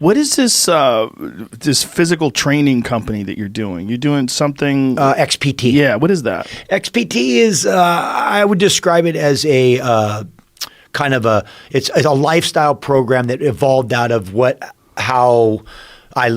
What is this physical training company that you're doing? You're doing something XPT. Yeah, what is that? XPT is I would describe it as a kind of it's a lifestyle program that evolved out of how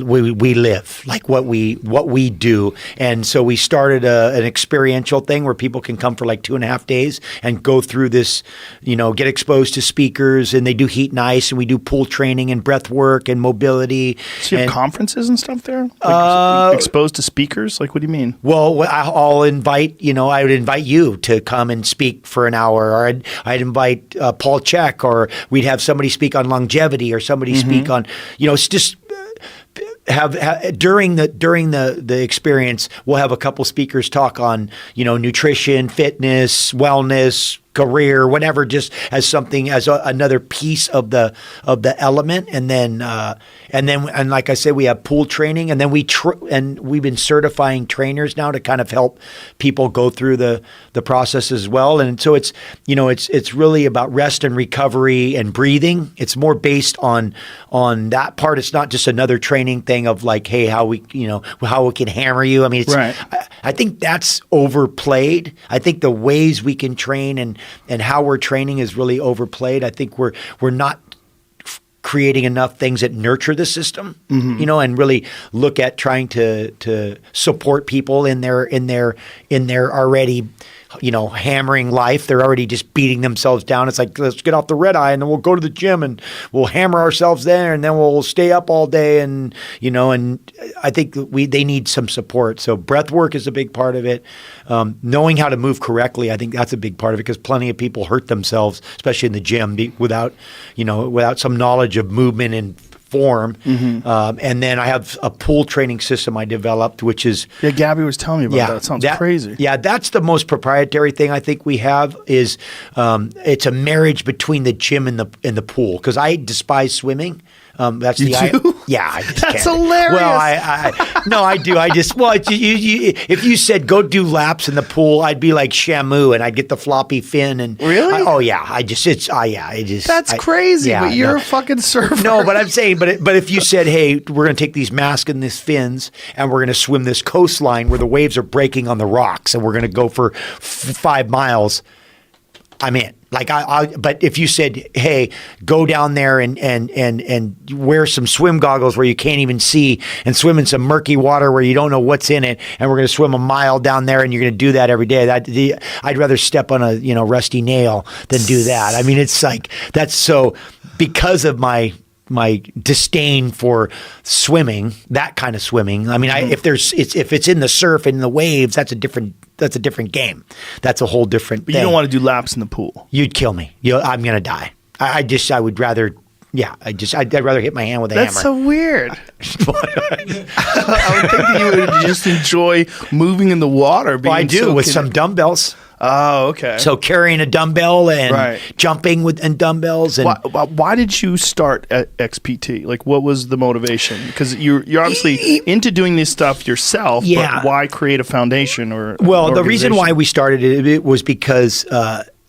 we live, like what we do. And so we started an experiential thing where people can come for like 2.5 days and go through this, get exposed to speakers, and they do heat and ice, and we do pool training and breath work and mobility. So you have conferences and stuff there? Like, exposed to speakers? Like, what do you mean? Well, I'll invite, I would invite you to come and speak for an hour, or I'd invite Paul Check, or we'd have somebody speak on longevity, or somebody speak on, it's just during the experience, we'll have a couple speakers talk on nutrition, fitness, wellness, career, whatever, just as something as another piece of the element, and then like I said, we have pool training, and then we've been certifying trainers now to kind of help people go through the process as well. And so it's it's really about rest and recovery and breathing. It's more based on that part. It's not just another training thing of like, hey, how we can hammer you. I mean, it's right. I think that's overplayed. I think the ways we can train and how we're training is really overplayed. I think we're not creating enough things that nurture the system, and really look at trying to support people in their already, hammering life. They're already just beating themselves down. It's like, let's get off the red eye and then we'll go to the gym and we'll hammer ourselves there, and then we'll stay up all day. And, and I think they need some support. So breath work is a big part of it. Knowing how to move correctly, I think that's a big part of it, because plenty of people hurt themselves, especially in the gym, without some knowledge of movement and form. And then I have a pool training system I developed, which is Gabby was telling me about that. It sounds crazy. Yeah, that's the most proprietary thing I think we have is it's a marriage between the gym and the pool, because I despise swimming. That's you do? I just that's can't. hilarious. Well, no, I do. I just if you said go do laps in the pool, I'd be like Shamu, and I'd get the floppy fin and really. That's crazy. Yeah, but you're a fucking surfer. No, but I'm saying, but if you said, hey, we're going to take these masks and these fins, and we're going to swim this coastline where the waves are breaking on the rocks, and we're going to go for 5 miles, I'm in. Like but if you said, "Hey, go down there and wear some swim goggles where you can't even see, and swim in some murky water where you don't know what's in it, and we're going to swim a mile down there, and you're going to do that every day," I'd rather step on a rusty nail than do that. I mean, it's like that's so because of my disdain for swimming, that kind of swimming. I mean, if it's in the surf and the waves, that's a different game. That's a whole different thing. You don't want to do laps in the pool. You'd kill me. I'm going to die. I would rather. Yeah, I'd rather hit my hand with a hammer. That's so weird. I would think that you would just enjoy moving in the water. Well, I do with some dumbbells. Oh, okay. So carrying a dumbbell and jumping and dumbbells. And why did you start at XPT? Like, what was the motivation? Because you're obviously into doing this stuff yourself. Yeah. But why create a foundation or? Well, the reason why we started it was because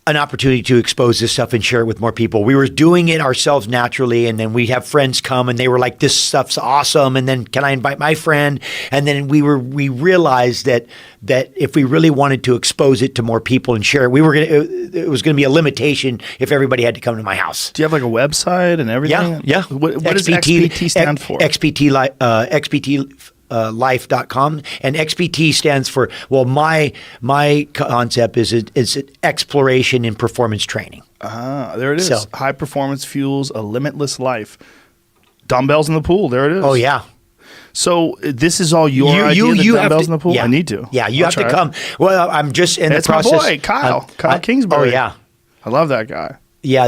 an opportunity to expose this stuff and share it with more people. We were doing it ourselves naturally, and then we'd have friends come and they were like, this stuff's awesome, and then can I invite my friend? And then we realized that if we really wanted to expose it to more people and share it, it was going to be a limitation if everybody had to come to my house. Do you have like a website and everything? Yeah. What does XPT stand for? XPT life.com, and XPT stands for, well, my concept is exploration in performance training. There it is. So, high performance fuels a limitless life. Dumbbells in the pool. There it is. Oh yeah. So this is all your idea, the dumbbells in the pool? Yeah. I need to. Yeah, you have to come. Well, I'm just in the process. It's my boy, Kyle Kingsbury. Oh yeah. I love that guy. Yeah,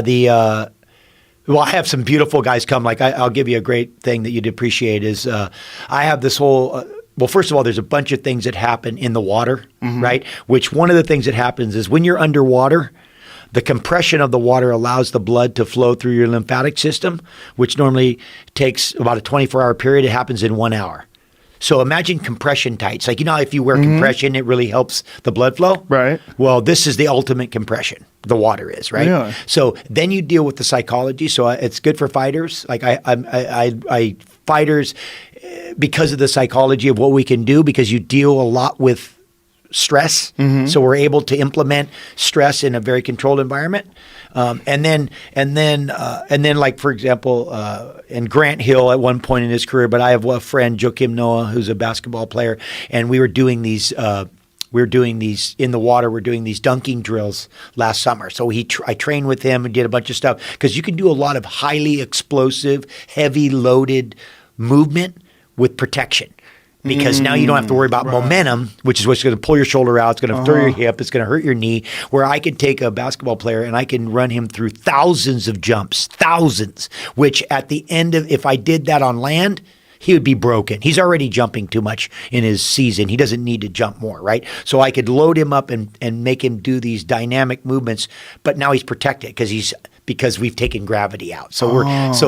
well, I have some beautiful guys come. Like I'll give you a great thing that you'd appreciate is I have this whole well, first of all, there's a bunch of things that happen in the water, right? Which one of the things that happens is when you're underwater, the compression of the water allows the blood to flow through your lymphatic system, which normally takes about a 24-hour period. It happens in 1 hour. So imagine compression tights. Like, if you wear compression, it really helps the blood flow. Right. Well, this is the ultimate compression. The water is, right? Yeah. So then you deal with the psychology. So it's good for fighters. Like I fighters, because of the psychology of what we can do, because you deal a lot with stress. So we're able to implement stress in a very controlled environment. And then like, for example, and Grant Hill at one point in his career, but I have a friend, Joakim Noah, who's a basketball player, and we were doing these in the water. We're doing these dunking drills last summer. So I trained with him and did a bunch of stuff, because you can do a lot of highly explosive, heavy loaded movement with protection. Because now you don't have to worry about momentum, which is what's going to pull your shoulder out. It's going to throw your hip. It's going to hurt your knee. Where I can take a basketball player and I can run him through thousands of jumps, which at the end of, if I did that on land, he would be broken. He's already jumping too much in his season. He doesn't need to jump more, right? So I could load him up and make him do these dynamic movements, but now he's protected because we've taken gravity out. So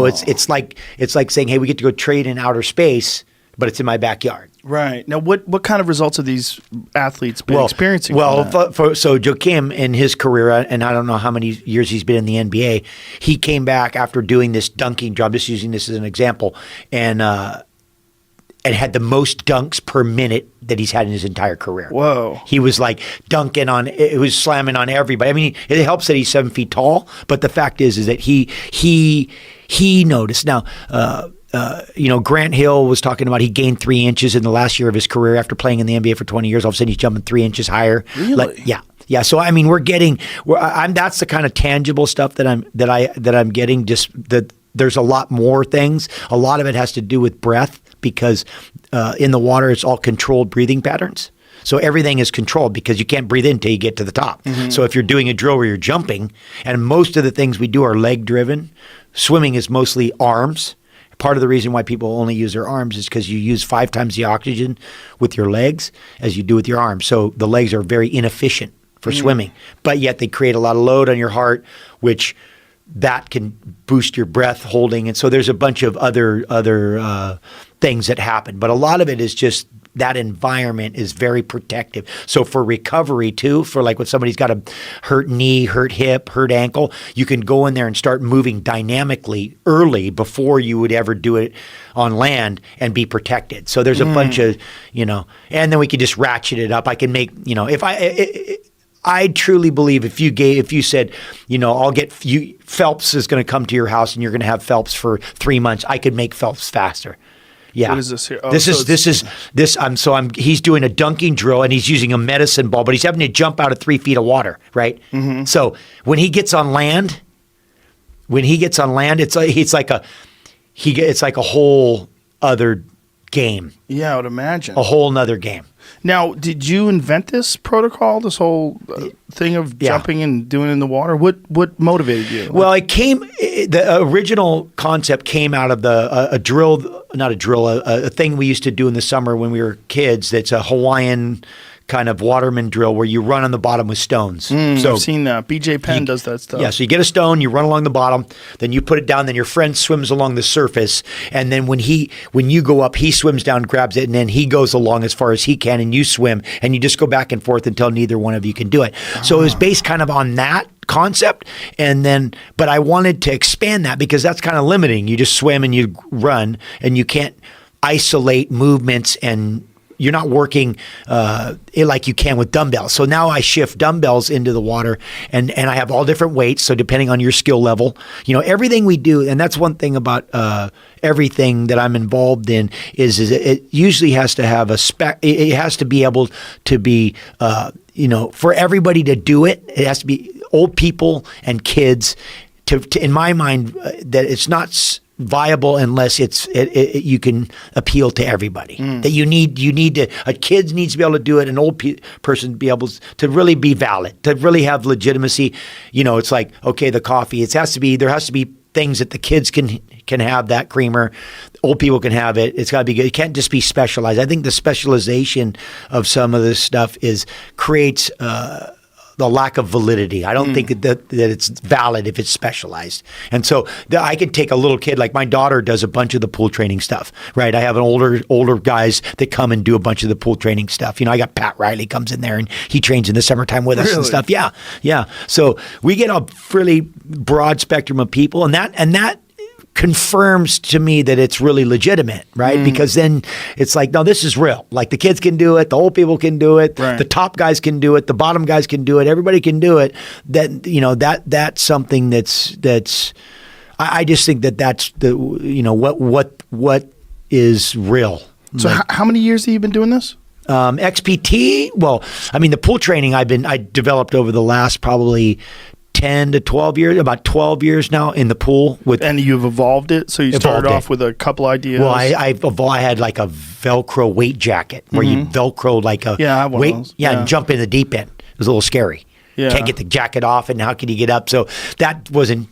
it's like saying, hey, we get to go trade in outer space, but it's in my backyard. Right. Now, what kind of results have these athletes been experiencing? So Joakim in his career, and I don't know how many years he's been in the NBA, he came back after doing this dunking job, just using this as an example, and had the most dunks per minute that he's had in his entire career. Whoa. He was like it was slamming on everybody. I mean, it helps that he's 7 feet tall, but the fact is that he noticed. Now, Grant Hill was talking about he gained 3 inches in the last year of his career after playing in the NBA for 20 years. All of a sudden, he's jumping 3 inches higher. Really? Yeah. So I mean, that's the kind of tangible stuff that I'm getting. Just that there's a lot more things. A lot of it has to do with breath, because in the water it's all controlled breathing patterns. So everything is controlled, because you can't breathe in until you get to the top. So if you're doing a drill where you're jumping, and most of the things we do are leg driven, swimming is mostly arms. Part of the reason why people only use their arms is because you use 5 times the oxygen with your legs as you do with your arms. So the legs are very inefficient for swimming, but yet they create a lot of load on your heart, which that can boost your breath holding. And so there's a bunch of other things that happen, but a lot of it is just that environment is very protective. So for recovery too, for like when somebody's got a hurt knee, hurt hip, hurt ankle, you can go in there and start moving dynamically early before you would ever do it on land and be protected. So there's a bunch of, and then we can just ratchet it up. I can make, I truly believe if you said, I'll get you, Phelps is going to come to your house and you're going to have Phelps for 3 months, I could make Phelps faster. Yeah. What is this here? Oh, he's doing a dunking drill and he's using a medicine ball, but he's having to jump out of 3 feet of water, right? So when he gets on land, it's like a whole other game. Yeah, I would imagine. A whole nother game. Now, did you invent this protocol, this whole thing of jumping and doing it in the water? What motivated you? Well, the original concept came out of a thing we used to do in the summer when we were kids. That's a Hawaiian kind of waterman drill where you run on the bottom with stones. So I've seen that. BJ Penn does that stuff. Yeah, so you get a stone, you run along the bottom, then you put it down, then your friend swims along the surface, and then when you go up, he swims down, grabs it, and then he goes along as far as he can, and you swim, and you just go back and forth until neither one of you can do it. So it was based kind of on that concept, but I wanted to expand that because that's kind of limiting. You just swim and you run, and you can't isolate movements, and you're not working like you can with dumbbells. So now I shift dumbbells into the water, and I have all different weights. So depending on your skill level, everything we do, and that's one thing about everything that I'm involved in is it usually has to have it has to be able to be, for everybody to do it. It has to be old people and kids. To in my mind, that it's not viable unless you can appeal to everybody. That you need to, a kid needs to be able to do it, an old person to be able to really be valid, to really have legitimacy. It's like, okay, the coffee, there has to be things that the kids can have, that creamer, old people can have it. It's got to be good. It can't just be specialized. I think the specialization of some of this stuff creates the lack of validity. I don't think that it's valid if it's specialized. And so I could take a little kid, like my daughter does a bunch of the pool training stuff, right? I have an older guys that come and do a bunch of the pool training stuff. You know, I got Pat Riley comes in there and he trains in the summertime with us and stuff. Yeah. Yeah. So we get a really broad spectrum of people, and that confirms to me that it's really legitimate, right? Because then it's like, no, this is real. Like the kids can do it, the old people can do it, the top guys can do it, the bottom guys can do it, everybody can do it. That, you know, that's something that's I just think that's the, you know, what is real. So like, how many years have you been doing this? XPT, well, I mean, the pool training I developed over the last probably 10 to 12 years, about 12 years now in the pool. And you've evolved it? So you started off with a couple ideas? Well, I had like a Velcro weight jacket where you Velcro like a weight. And jump in the deep end. It was a little scary. Yeah. Can't get the jacket off, and how can you get up? So that wasn't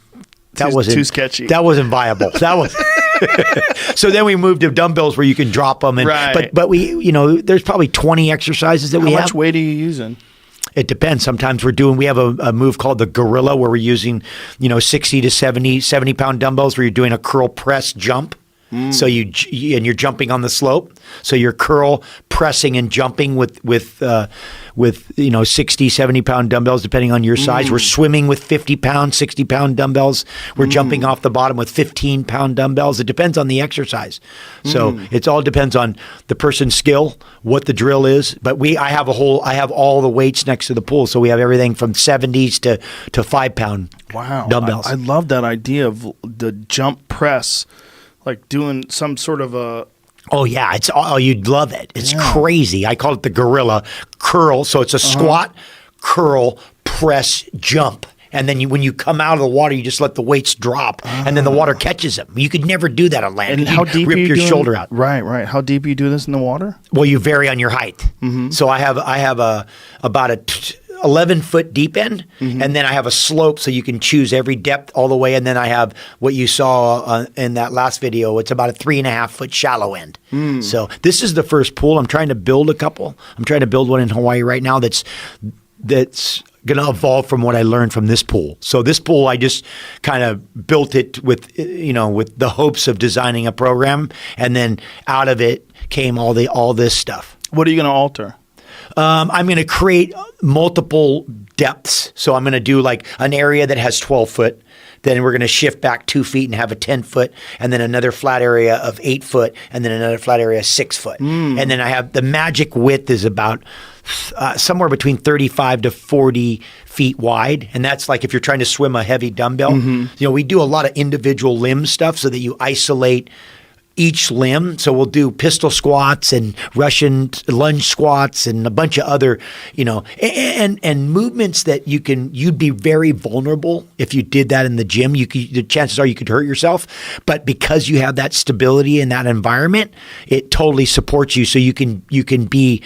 too sketchy. That wasn't viable. That was. So then we moved to dumbbells where you can drop them. And, but we, you know, there's probably 20 exercises that we have. How much weight are you using? It depends. Sometimes we have a move called the gorilla where we're using, you know, 60 to 70 pound dumbbells where you're doing a curl press jump. So you're jumping on the slope. So you're curl pressing and jumping with you know 60, 70 pound dumbbells depending on your size. We're swimming with 50 pound, 60 pound dumbbells. We're jumping off the bottom with 15 pound dumbbells. It depends on the exercise. So it all depends on the person's skill, what the drill is. But I have all the weights next to the pool. So we have everything from 70s to 5 pound dumbbells. I love that idea of the jump press. Like doing some sort of a... Oh, yeah. You'd love it. It's crazy. I call it the gorilla curl. So it's a squat, curl, press, jump. And then when you come out of the water, you just let the weights drop. And then the water catches them. You could never do that on land. And how deep rip are you your doing, shoulder out. Right. How deep are you doing this in the water? Well, you vary on your height. So I have about a 11-foot deep end, and then I have a slope so you can choose every depth all the way, and then I have what you saw in that last video. It's about a 3.5-foot shallow end. So this is the first pool. I'm trying to build a couple. I'm trying to build one in Hawaii right now that's going to evolve from what I learned from this pool. So this pool, I just kind of built it with the hopes of designing a program, and then out of it came all this stuff. What are you going to alter? I'm going to create multiple depths. So I'm going to do like an area that has 12 foot. Then we're going to shift back 2 feet and have a 10 foot, and then another flat area of 8 foot, and then another flat area of 6 foot. And then I have the magic width is about somewhere between 35 to 40 feet wide. And that's like if you're trying to swim a heavy dumbbell. You know, we do a lot of individual limb stuff so that you isolate each limb. So we'll do pistol squats and Russian lunge squats and a bunch of other, you know, and movements that you'd be very vulnerable if you did that in the gym. The chances are you could hurt yourself, but because you have that stability in that environment, it totally supports you. So you can be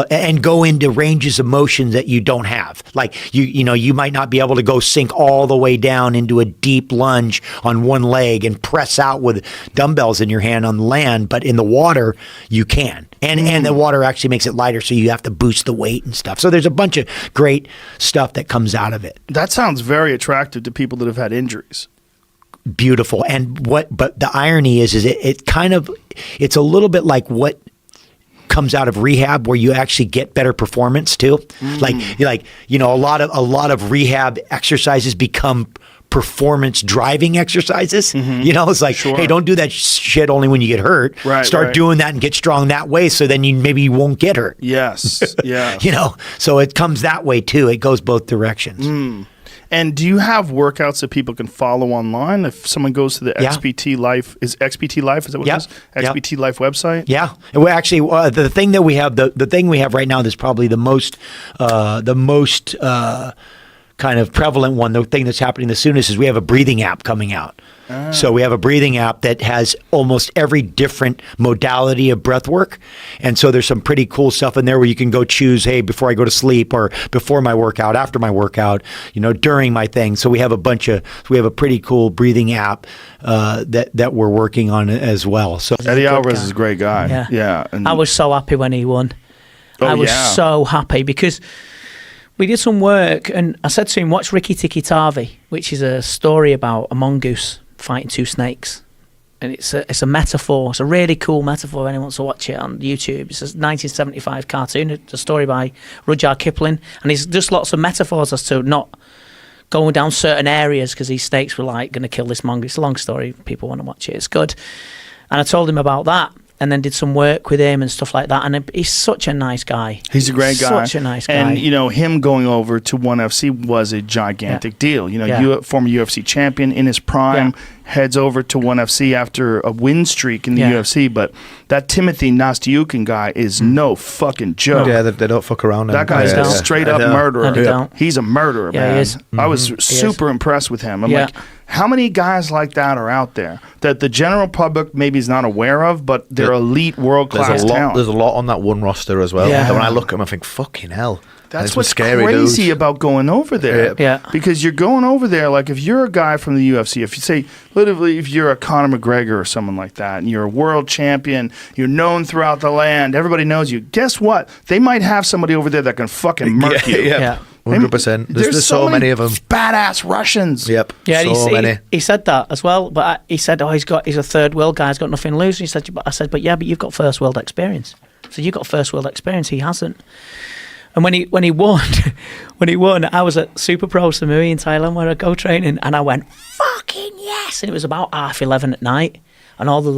and go into ranges of motion that you don't have. Like you might not be able to go sink all the way down into a deep lunge on one leg and press out with dumbbells in your hand on land, but in the water you can, and the water actually makes it lighter, so you have to boost the weight and stuff. So there's a bunch of great stuff that comes out of it. That sounds very attractive to people that have had injuries. Beautiful. But the irony is it's a little bit like what comes out of rehab, where you actually get better performance too. Like you know, a lot of rehab exercises become performance driving exercises. You know, it's like, hey, don't do that shit only when you get hurt. Start doing that and get strong that way, so then maybe you won't get hurt. Yes. Yeah. You know, so it comes that way too. It goes both directions. And do you have workouts that people can follow online? If someone goes to the XPT Life, is XPT Life, is that what it is? XPT Life website? Yeah. Well, actually, the thing that we have, the thing we have right now that's probably the most kind of prevalent one, the thing that's happening the soonest, is we have a breathing app coming out. So we have a breathing app that has almost every different modality of breath work. And so there's some pretty cool stuff in there where you can go choose, hey, before I go to sleep, or before my workout, after my workout, you know, during my thing. So we have a pretty cool breathing app that we're working on as well. So Eddie Alvarez is a great guy. Yeah. And I was so happy when he won. I was so happy because we did some work, and I said to him, watch Rikki Tikki Tavi, which is a story about a mongoose fighting two snakes. And it's a metaphor. It's a really cool metaphor. Anyone wants to watch it on YouTube. It's a 1975 cartoon. It's a story by Rudyard Kipling. And it's just lots of metaphors as to not going down certain areas because these snakes were like going to kill this mongoose. It's a long story. People want to watch it. It's good. And I told him about that, and then did some work with him and stuff like that. And he's such a nice guy. He's a great guy. Such a nice guy. And, you know, him going over to ONE FC was a gigantic deal. You know, former UFC champion in his prime, heads over to ONE FC after a win streak in the UFC. But that Timothy Nastyukhin guy is no fucking joke. Yeah, they don't fuck around. That guy's a straight up murderer. He's a murderer, man. He is. I was super impressed with him. I'm like, how many guys like that are out there that the general public maybe is not aware of, but they're elite world-class talent? There's a lot on that one roster as well. Yeah. And when I look at them, I think, fucking hell. That's what's crazy about going over there. Because you're going over there, like if you're a guy from the UFC, if you say, literally, if you're a Conor McGregor or someone like that, and you're a world champion, you're known throughout the land, everybody knows you, guess what? They might have somebody over there that can fucking murk you. Yeah. 100%. There's so many of them. Badass Russians. Yep. Yeah, so many. He said that as well, but he said, he's a third world guy, he's got nothing to lose. He said, I said, but you've got first world experience. So you've got first world experience, he hasn't. And when he won, I was at Super Pro Samui in Thailand where I go training, and I went, fucking yes! And it was about 11:30 at night, and all the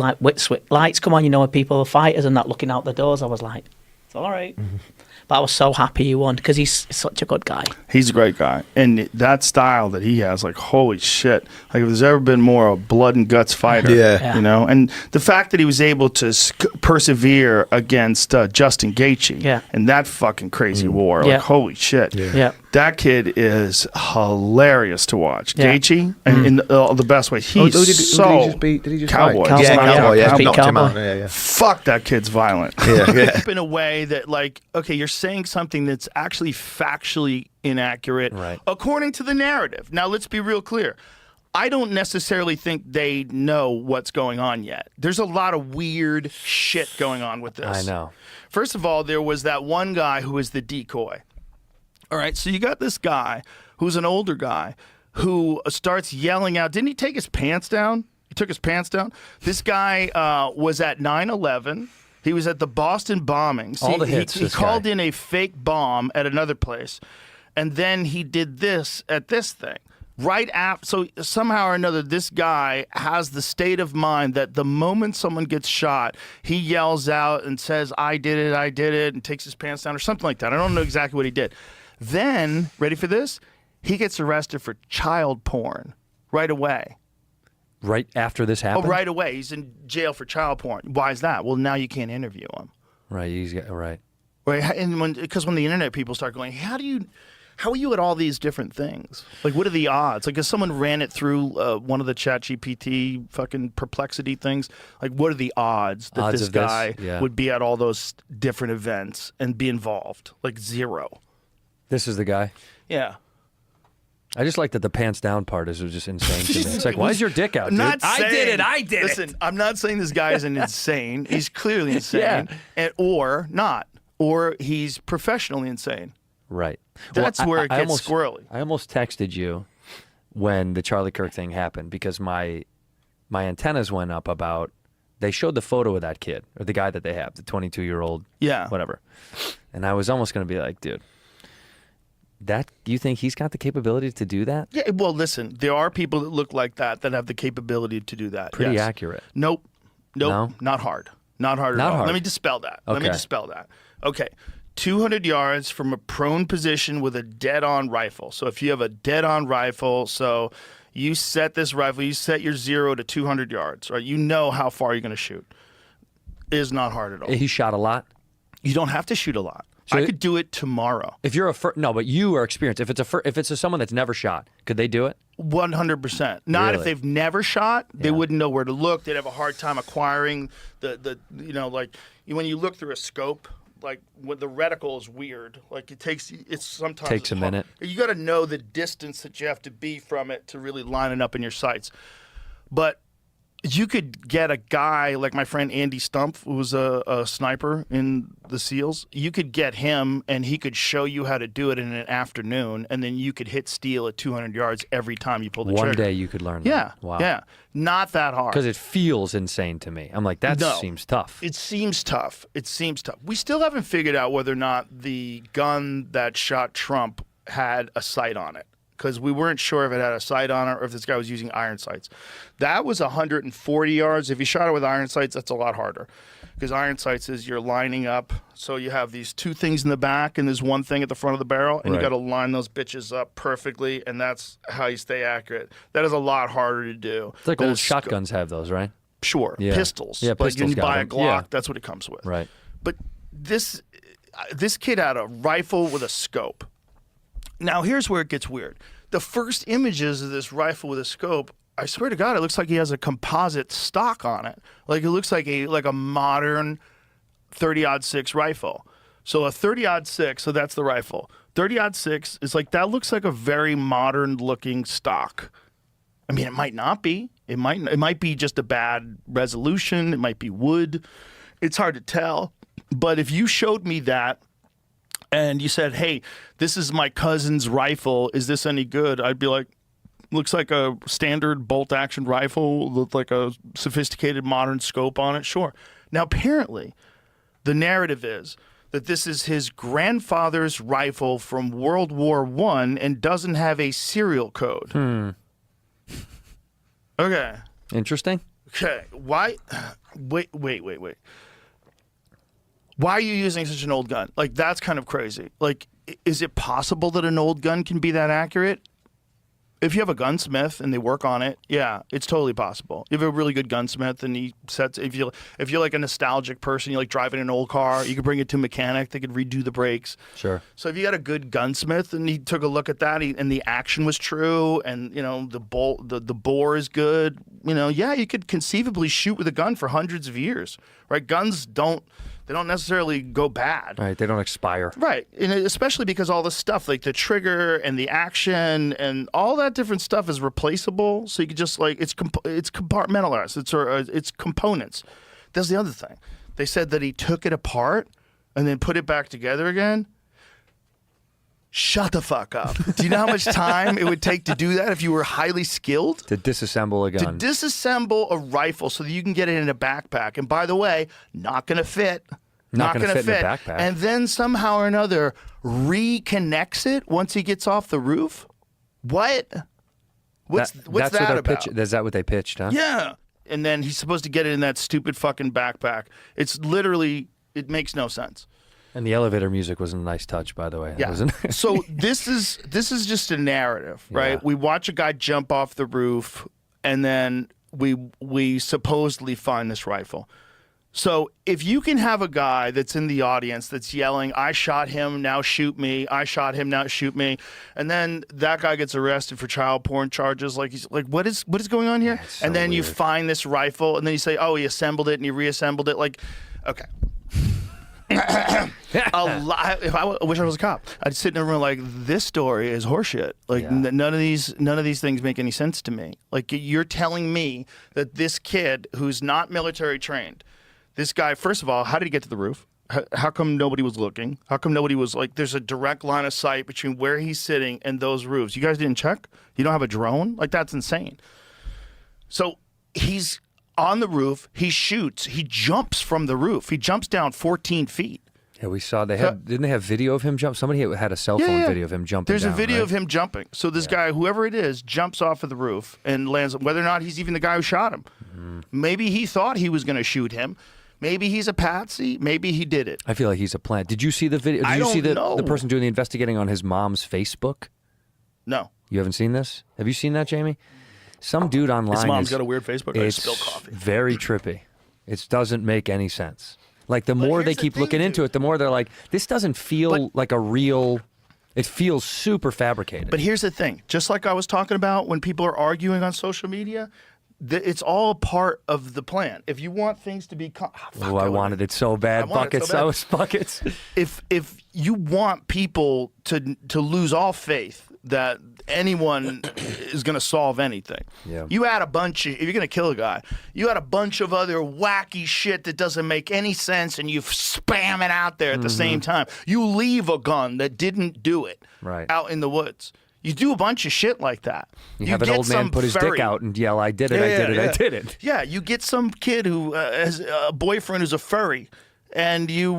lights come on, you know, when people are fighters and that looking out the doors. I was like, it's all right. Mm-hmm. But I was so happy he won because he's such a good guy. He's a great guy. And that style that he has, like, holy shit. Like, if there's ever been more a blood and guts fighter, you know? And the fact that he was able to persevere against Justin Gaethje in that fucking crazy war, like, holy shit. That kid is hilarious to watch. Gaethje, in the best way. He's did he just Cowboy. Cowboy. Knocked him out. Fuck, that kid's violent. In a way that, like, okay, you're saying something that's actually factually inaccurate according to the narrative. Now, let's be real clear. I don't necessarily think they know what's going on yet. There's a lot of weird shit going on with this. I know. First of all, there was that one guy who was the decoy. All right, so you got this guy who's an older guy who starts yelling out. Didn't he take his pants down? He took his pants down. This guy was at 9/11. He was at the Boston bombings. All the hits. He called in a fake bomb at another place, and then he did this at this thing. Right after, so somehow or another, this guy has the state of mind that the moment someone gets shot, he yells out and says, I did it, and takes his pants down or something like that. I don't know exactly what he did. Then, ready for this? He gets arrested for child porn right away. Right after this happened? Oh, right away. He's in jail for child porn. Why is that? Well, now you can't interview him. Right. Right. And because when the internet people start going, how are you at all these different things? Like, what are the odds? Like, if someone ran it through one of the ChatGPT fucking perplexity things, like, what are the odds that this guy would be at all those different events and be involved? Like, zero. This is the guy? Yeah. I just like that the pants down part is just insane to me. It's like, why is your dick out, dude? I did it. Listen, I'm not saying this guy isn't insane. He's clearly insane. Or not. Or he's professionally insane. Right. That's where it gets squirrely. I almost texted you when the Charlie Kirk thing happened because my antennas went up about, they showed the photo of that kid, or the guy that they have, the 22-year-old, whatever. And I was almost going to be like, dude, you think he's got the capability to do that? Yeah, well, listen, there are people that look like that have the capability to do that. Pretty accurate. Nope. No? Not hard. Not hard at all. Hard. Let me dispel that. Okay. Okay. 200 yards from a prone position with a dead-on rifle. So if you have a dead-on rifle, so you set this rifle, you set your 0 to 200 yards, right? You know how far you're going to shoot. It is not hard at all. He shot a lot? You don't have to shoot a lot. So I could do it tomorrow. If you're but you are experienced. If it's someone that's never shot, could they do it? 100%. Not Really? if they've never shot. They wouldn't know where to look. They'd have a hard time acquiring the like when you look through a scope. Like when the reticle is weird. Like sometimes takes a minute. You got to know the distance that you have to be from it to really line it up in your sights. But you could get a guy like my friend Andy Stumpf, who was a sniper in the SEALs. You could get him, and he could show you how to do it in an afternoon, and then you could hit steel at 200 yards every time you pull the trigger. One day you could learn Yeah. that. Wow. Yeah. Not that hard. Because it feels insane to me. I'm like, that seems tough. It seems tough. It seems tough. We still haven't figured out whether or not the gun that shot Trump had a sight on it, because we weren't sure if it had a sight on it or if this guy was using iron sights. That was 140 yards. If you shot it with iron sights, that's a lot harder, because iron sights is you're lining up. So you have these two things in the back and there's one thing at the front of the barrel, and you got to line those bitches up perfectly, and that's how you stay accurate. That is a lot harder to do. It's like old shotguns have those, right? Sure. Yeah. Pistols. Yeah, Like pistols when you got buy a them. Glock, Yeah. that's what it comes with. Right. But this kid had a rifle with a scope. Now, here's where it gets weird. The first images of this rifle with a scope, I swear to God, it looks like he has a composite stock on it. Like it looks like a modern 30-06 rifle. So a 30-06, so that's the rifle. 30-06 is like, that looks like a very modern looking stock. I mean, it might not be. It might be just a bad resolution. It might be wood. It's hard to tell. But if you showed me that and you said, hey, this is my cousin's rifle, is this any good? I'd be like, looks like a standard bolt-action rifle with like a sophisticated modern scope on it. Sure. Now, apparently, the narrative is that this is his grandfather's rifle from World War I and doesn't have a serial code. Okay. Interesting. Okay. Why? Wait. Why are you using such an old gun? Like, that's kind of crazy. Like, is it possible that an old gun can be that accurate? If you have a gunsmith and they work on it, yeah, it's totally possible. You have a really good gunsmith and he sets. If you're like a nostalgic person, you like driving an old car, you could bring it to a mechanic. They could redo the brakes. Sure. So if you got a good gunsmith and he took a look at that and the action was true and the bore is good, yeah, you could conceivably shoot with a gun for hundreds of years, right? Guns don't necessarily go bad. Right, they don't expire. Right, and especially because all the stuff like the trigger and the action and all that different stuff is replaceable. So you could just it's compartmentalized. It's components. That's the other thing. They said that he took it apart and then put it back together again. Shut the fuck up. Do you know how much time it would take to do that if you were highly skilled? To disassemble a gun. To disassemble a rifle so that you can get it in a backpack. And by the way, not going to fit. Not going to fit in a backpack. And then somehow or another reconnects it once he gets off the roof? What? What's that about? Is that what they pitched, huh? Yeah. And then he's supposed to get it in that stupid fucking backpack. It's literally, it makes no sense. And the elevator music was a nice touch, by the way. Yeah. So this is just a narrative, right? Yeah. We watch a guy jump off the roof, and then we supposedly find this rifle. So if you can have a guy that's in the audience that's yelling, "I shot him, now shoot me. I shot him, now shoot me," and then that guy gets arrested for child porn charges, like he's like, what is going on here? So and then you weird. find this rifle, and then you say, "Oh, he assembled it and he reassembled it." Like, okay. If I wish I was a cop, I'd sit in a room like, this story is horseshit. Like none of these things make any sense to me. Like, you're telling me that this kid who's not military trained, this guy, first of all, how did he get to the roof? How come nobody was looking? How come nobody was like, there's a direct line of sight between where he's sitting and those roofs? You guys didn't check? You don't have a drone? Like, that's insane. So he's on the roof, he shoots, he jumps from the roof. He jumps down 14 feet. Yeah, we saw didn't they have video of him jump? Somebody had a cell phone video of him jumping. There's down, a video right? of him jumping. So this guy, whoever it is, jumps off of the roof and lands, whether or not he's even the guy who shot him. Mm-hmm. Maybe he thought he was going to shoot him. Maybe he's a patsy. Maybe he did it. I feel like he's a plant. Did you see the video? Did you see the person doing the investigating on his mom's Facebook? No. You haven't seen this? Have you seen that, Jamie? Some dude online. His mom's got a weird Facebook. I spill coffee. Very trippy. It doesn't make any sense. Like, the more they keep looking into it, the more they're like, this doesn't feel like a real. It feels super fabricated. But here's the thing. Just like I was talking about when people are arguing on social media, it's all part of the plan. If you want things to be, I wanted it so bad. Buckets. If you want people to lose all faith that anyone is going to solve anything. Yeah. You add a bunch of, if you're going to kill a guy, you add a bunch of other wacky shit that doesn't make any sense and you spam it out there at the same time. You leave a gun that didn't do it out in the woods. You do a bunch of shit like that. You have an old man put his dick out and yell, I did it, I did it. Yeah, you get some kid who has a boyfriend who's a furry, and you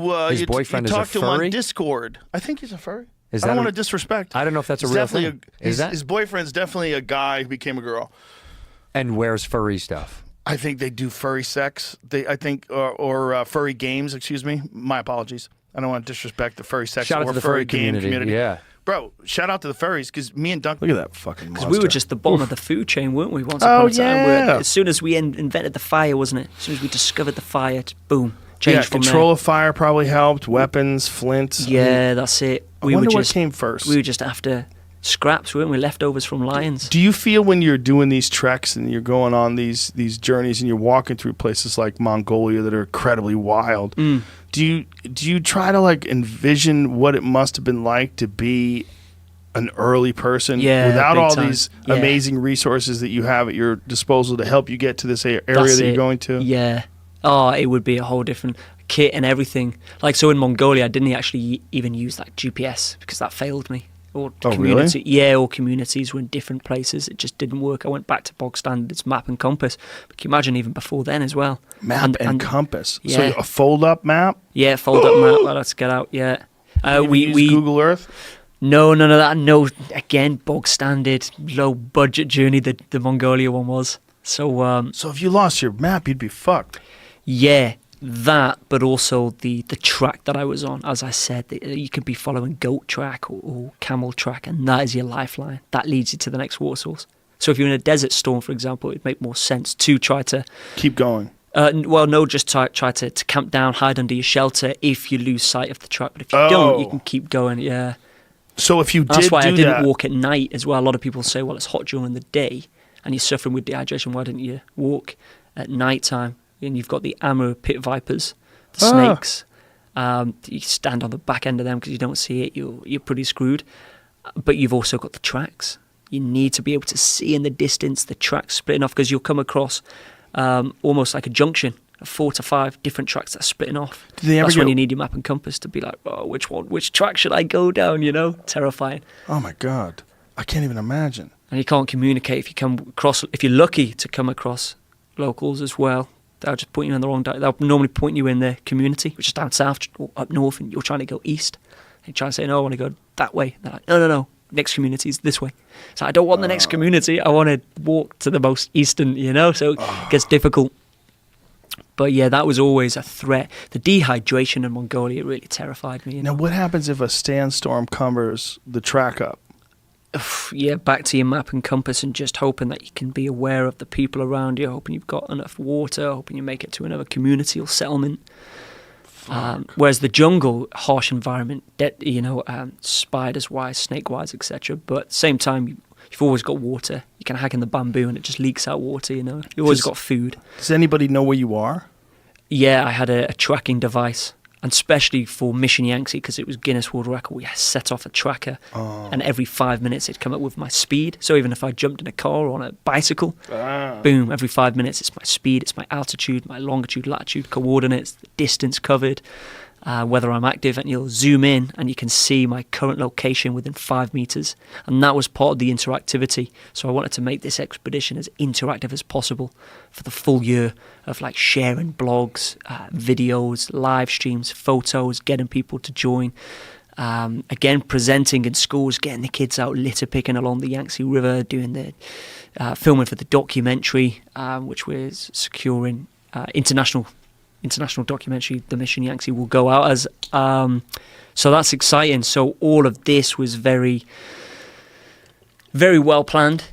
boyfriend talk is a to him on furry? Discord. I think he's a furry. Is I don't that want to disrespect. I don't know if that's a He's real definitely thing. Is that? His boyfriend's definitely a guy who became a girl. And wears furry stuff. I think they do furry sex. Or furry games. Excuse me. My apologies. I don't want to disrespect the furry sex Shout out or to the furry furry game community. Yeah. Bro, shout out to the furries because me and Duncan. Look at that fucking monster. Because we were just the bottom of the food chain, weren't we? Once upon a time. yeah. As soon as we invented the fire, wasn't it? As soon as we discovered the fire, boom, changed from control there. of fire probably helped. Weapons, flints. Yeah, that's it. I wonder what came first. We were just after scraps, weren't we? Leftovers from lions. Do you feel when you're doing these treks and you're going on these journeys and you're walking through places like Mongolia that are incredibly wild? Do you try to like envision what it must have been like to be an early person without big all time. these amazing resources that you have at your disposal to help you get to this area That's that you're it. going to? Yeah. Oh, it would be a whole different kit and everything. Like, so in Mongolia, I didn't actually even use like GPS because that failed me. Or community, really? Yeah, all communities were in different places. It just didn't work. I went back to bog standards, map and compass. But can you imagine even before then as well? Map and compass. Yeah. So a fold-up map? Yeah, fold up map. Well, let's get out. Yeah. We use Google Earth? No, none of that. No, again, bog standard, low budget journey. The Mongolia one was. So So if you lost your map, you'd be fucked. yeah, that, but also the track that I was on. As I said, you could be following goat track or camel track, and that is your lifeline. That leads you to the next water source. So if you're in a desert storm, for example, it'd make more sense to try to keep going. Well, no, just try to camp down, hide under your shelter if you lose sight of the track. But if you don't, you can keep going. Yeah. So if you That's did why do I didn't that, walk at night as well. A lot of people say, well, it's hot during the day and you're suffering with dehydration. Why didn't you walk at night time? And you've got the Amur pit vipers, the snakes. You stand on the back end of them because you don't see it. You're pretty screwed. But you've also got the tracks. You need to be able to see in the distance the tracks splitting off because you'll come across almost like a junction of 4 to 5 different tracks that are splitting off. That's when you need your map and compass to be like, oh, which track should I go down? You know, terrifying. Oh my God, I can't even imagine. And you can't communicate if you come across. If you're lucky to come across locals as well, they'll just point you in the wrong direction. They'll normally point you in the community, which is down south or up north, and you're trying to go east. And you try to say, no, I want to go that way. And they're like, no, next community is this way. So I don't want the next community. I want to walk to the most eastern, so it gets difficult. But yeah, that was always a threat. The dehydration in Mongolia really terrified me. Now, what happens if a sandstorm covers the track up? Yeah, back to your map and compass and just hoping that you can be aware of the people around you, hoping you've got enough water, hoping you make it to another community or settlement. Whereas the jungle, harsh environment, spiders-wise, snake-wise, etc. But at the same time, you've always got water. You can hack in the bamboo and it just leaks out water, You always got food. Does anybody know where you are? Yeah, I had a tracking device. And especially for Mission Yangtze, because it was Guinness World Record, we set off a tracker, and every 5 minutes it'd come up with my speed. So even if I jumped in a car or on a bicycle, boom, every 5 minutes it's my speed, it's my altitude, my longitude, latitude, coordinates, the distance covered, whether I'm active, and you'll zoom in and you can see my current location within 5 meters. And that was part of the interactivity. So I wanted to make this expedition as interactive as possible for the full year of like sharing blogs, videos, live streams, photos, getting people to join. Again, presenting in schools, getting the kids out litter picking along the Yangtze River, doing the filming for the documentary, which we're securing international documentary, The Mission Yangtze, will go out as. So that's exciting. So all of this was very, very well planned,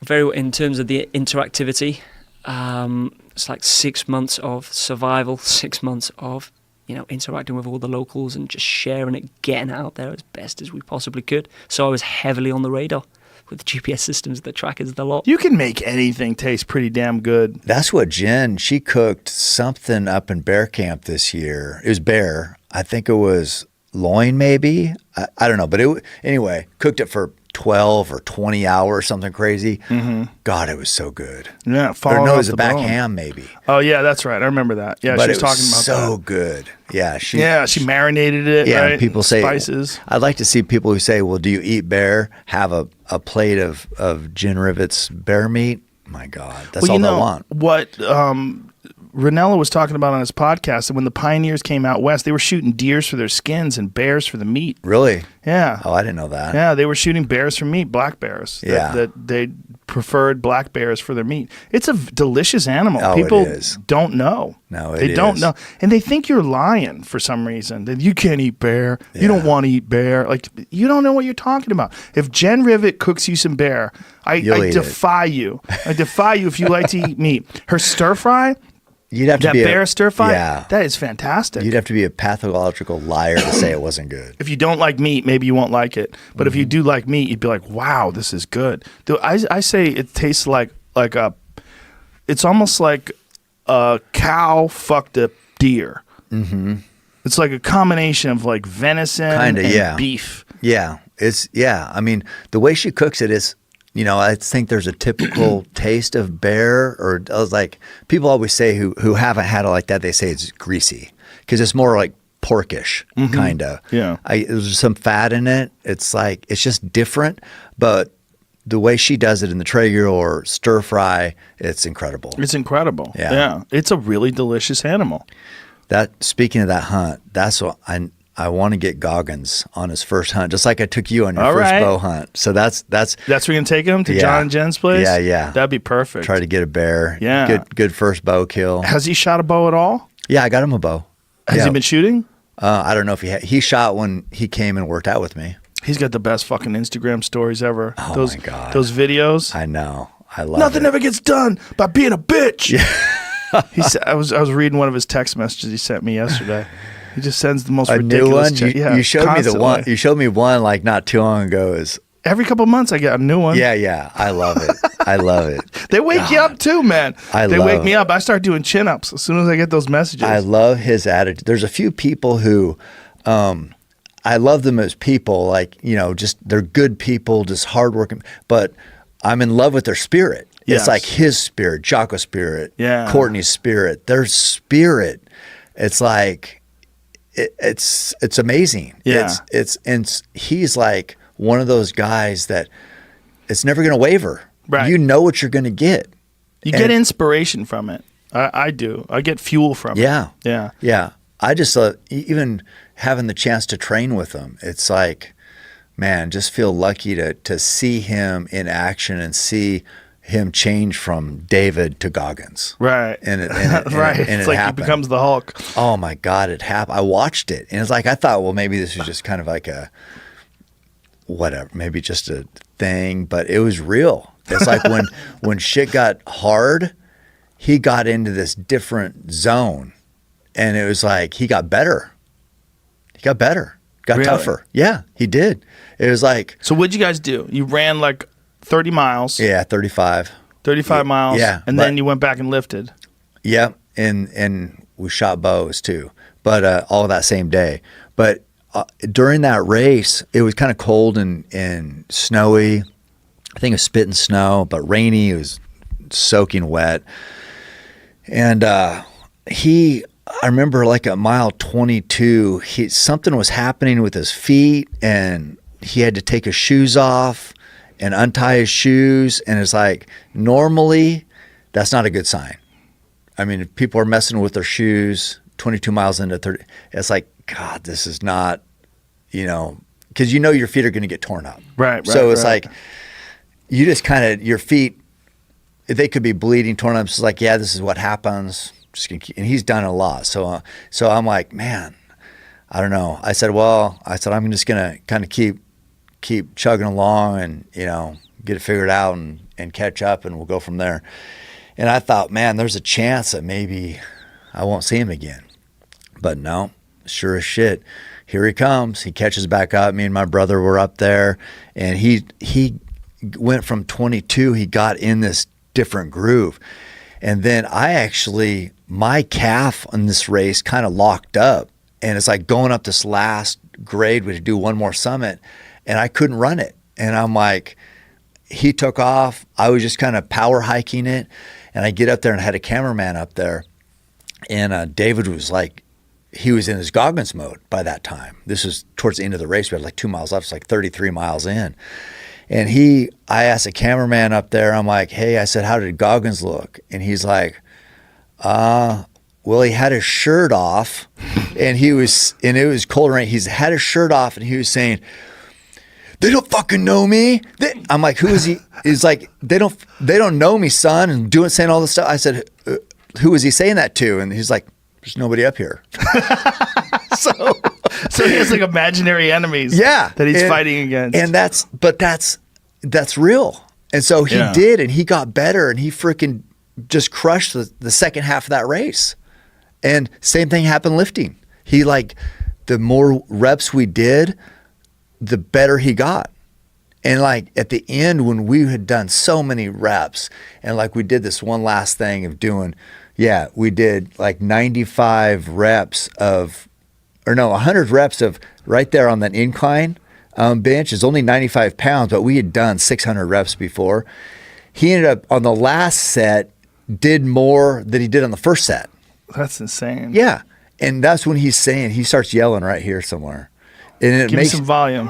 in terms of the interactivity. It's like 6 months of survival, 6 months of interacting with all the locals and just sharing it, getting it out there as best as we possibly could. So I was heavily on the radar with the GPS systems, the trackers, the lot. You can make anything taste pretty damn good. That's what she cooked something up in bear camp this year. It was bear. I think it was loin maybe. I don't know, but anyway, cooked it for 12 or 20 hours, something crazy. God, it was so good. Yeah, or no, it was the a back bone. ham maybe. Oh yeah, that's right. I remember that. Yeah, But she was it talking about so that. good. Yeah, she marinated it. Yeah, right? and people say spices. I'd like to see people who say, "Well, do you eat bear?" Have a plate of Jen Rivet's bear meat. My God, that's all they want. What Ranella was talking about on his podcast, that when the pioneers came out west, they were shooting deers for their skins and bears for the meat. Really? Yeah. Oh, I didn't know that. Yeah, they were shooting bears for meat, black bears. Yeah. That they preferred black bears for their meat. It's a delicious animal. Oh, People it is. don't know. No, they don't know. And they think you're lying for some reason. That you can't eat bear. Yeah. You don't want to eat bear. Like, you don't know what you're talking about. If Jen Rivet cooks you some bear, I defy you. I defy you if you like to eat meat. Her stir fry, You'd have to that be bear stir fry, Yeah. that is fantastic. You'd have to be a pathological liar to say it wasn't good. If you don't like meat, maybe you won't like it. But if you do like meat, you'd be like, "Wow, this is good." I say it tastes like it's almost like a cow fucked a deer. It's like a combination of like venison Kinda, and yeah. beef. Yeah, I mean, the way she cooks it is, I think there's a typical taste of bear, or I was like, people always say who haven't had it like that, they say it's greasy because it's more like porkish kind of. Yeah. There's some fat in it. It's like, it's just different, but the way she does it in the Traeger or stir fry, it's incredible. It's incredible. Yeah. Yeah. It's a really delicious animal. Speaking of that hunt, that's what I want to get Goggins on his first hunt, just like I took you on your first bow hunt. So that's where you're gonna take him to John and Jen's place. Yeah. That'd be perfect. Try to get a bear. Yeah. Good first bow kill. Has he shot a bow at all? Yeah, I got him a bow. Has he been shooting? I don't know if he shot when he came and worked out with me. He's got the best fucking Instagram stories ever. Oh my God. Those videos. I know. I love Nothing it. ever gets done by being a bitch. Yeah. He said, I was reading one of his text messages he sent me yesterday. He just sends the most a ridiculous new one. You showed constantly. me the one. You showed me one like not too long ago. Every couple of months I get a new one. Yeah. I love it. I love it. They wake you up too, man. They wake me it. up. I start doing chin ups as soon as I get those messages. I love his attitude. There's a few people who, I love them as people. Like, just they're good people, just hardworking. But I'm in love with their spirit. Yes. It's like his spirit, Jocko's spirit, Yeah. Courtney's spirit, their spirit. It's like it's amazing. Yeah. And he's like one of those guys that it's never going to waver. Right. You know what you're going to get. You get inspiration from it. I do. I get fuel from it. Yeah. Yeah. Yeah. I just even having the chance to train with him, it's like, man, just feel lucky to see him in action and see him change from David to Goggins. Right. And it right. And It's it like happened. he becomes the Hulk. Oh my God, it happened. I watched it, and it's like I thought, well, maybe this was just kind of like a whatever, maybe just a thing, but it was real. It's like when shit got hard, he got into this different zone, and it was like he got better. He got better, got Really? tougher. Yeah, he did. It was like, So what'd you guys do? You ran like 30 miles. yeah, 35. 35 miles. Yeah, And but- then you went back and lifted. Yeah, and we shot bows too, but all that same day. But during that race, it was kind of cold and snowy. I think it was spitting snow, but rainy. It was soaking wet. And I remember like at mile 22, something was happening with his feet, and he had to take his shoes off and untie his shoes. And it's like, normally, that's not a good sign. I mean, if people are messing with their shoes 22 miles into 30, it's like, God, this is not, because your feet are going to get torn up. Right. So it's right. like, you just kind of, your feet, they could be bleeding, torn up. It's like, yeah, this is what happens. Just gonna keep, and he's done a lot. So I'm like, man, I don't know. I said, I'm just going to kind of keep chugging along and, get it figured out and catch up, and we'll go from there. And I thought, man, there's a chance that maybe I won't see him again. But no, sure as shit, here he comes. He catches back up. Me and my brother were up there, and he went from 22. He got in this different groove. And then my calf on this race kind of locked up. And it's like going up this last grade. We had to do one more summit, and I couldn't run it. And I'm like, he took off. I was just kind of power hiking it, and I get up there and I had a cameraman up there, and David was like, he was in his Goggins mode by that time. This was towards the end of the race. We had like 2 miles left. It's like 33 miles in. And I asked a cameraman up there, I'm like, hey, I said, how did Goggins look? And he's like, well, he had his shirt off, and it was cold rain. He's had his shirt off, and he was saying, they don't fucking know me. I'm like, who is he? He's like, they don't know me, son, and saying all this stuff. I said, who was he saying that to? And he's like, there's nobody up here. So he has like imaginary enemies that he's fighting against. And that's real. And so he did, and he got better, and he freaking just crushed the second half of that race. And same thing happened lifting. He like, the more reps we did, the better he got. And like at the end, when we had done so many reps, and like we did this one last thing of doing, we did like 95 reps 100 reps of right there on that incline bench. Is only 95 pounds, but we had done 600 reps before. He ended up on the last set, did more than he did on the first set. That's insane. Yeah. And that's when he starts yelling right here somewhere. And Give me some volume.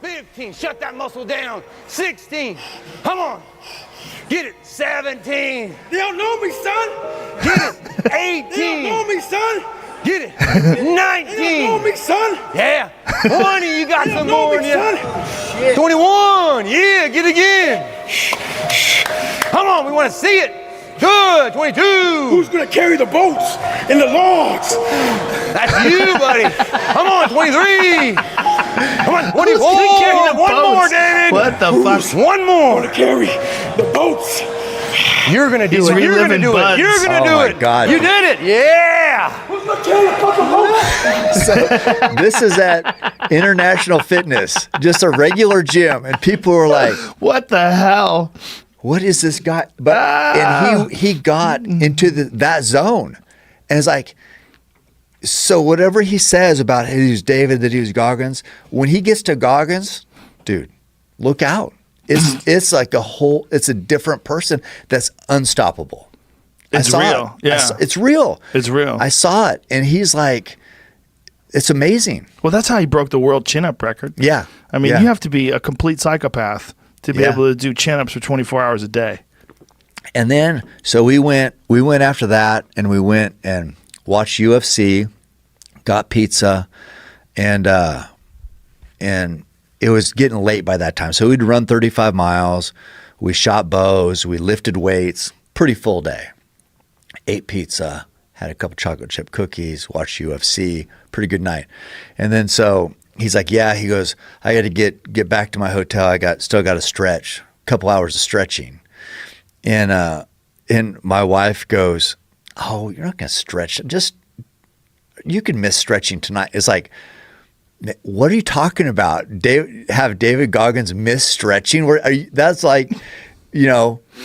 15, shut that muscle down. 16, come on. Get it. 17. They don't know me, son. Get it. 18. They don't know me, son. Get it. 19. They don't know me, son. Yeah. 20, you got some more in you. 21, yeah, get it again. Come on, we want to see it. Good, 22. Who's gonna carry the boats and the logs? That's you, buddy. Come on, 23. Come on, 24. One more, David. What the fuck? One more. Gonna carry the boats. You're gonna do it. You're gonna do it. You're gonna do it. God. You did it. Yeah. Who's gonna carry the fucking boats? So this is at International Fitness, just a regular gym, and people were like, what the hell? What is this guy? But and he got into that zone, and it's like, so whatever he says about he was David, that he was Goggins, when he gets to Goggins, dude, look out! It's like it's a different person that's unstoppable. It's real. Yeah, it's real. It's real. I saw it, and he's like, it's amazing. Well, that's how he broke the world chin-up record. Yeah, I mean, you have to be a complete psychopath to be able to do chin-ups for 24 hours a day. And then, so we went after that, and we went and watched UFC, got pizza, and it was getting late by that time. So we'd run 35 miles, we shot bows, we lifted weights, pretty full day. Ate pizza, had a couple chocolate chip cookies, watched UFC, pretty good night. And then so he's like, he goes, I got to get back to my hotel. Still got to stretch, a couple hours of stretching. And my wife goes, oh, you're not going to stretch. You can miss stretching tonight. It's like, what are you talking about? Have David Goggins miss stretching? That's like,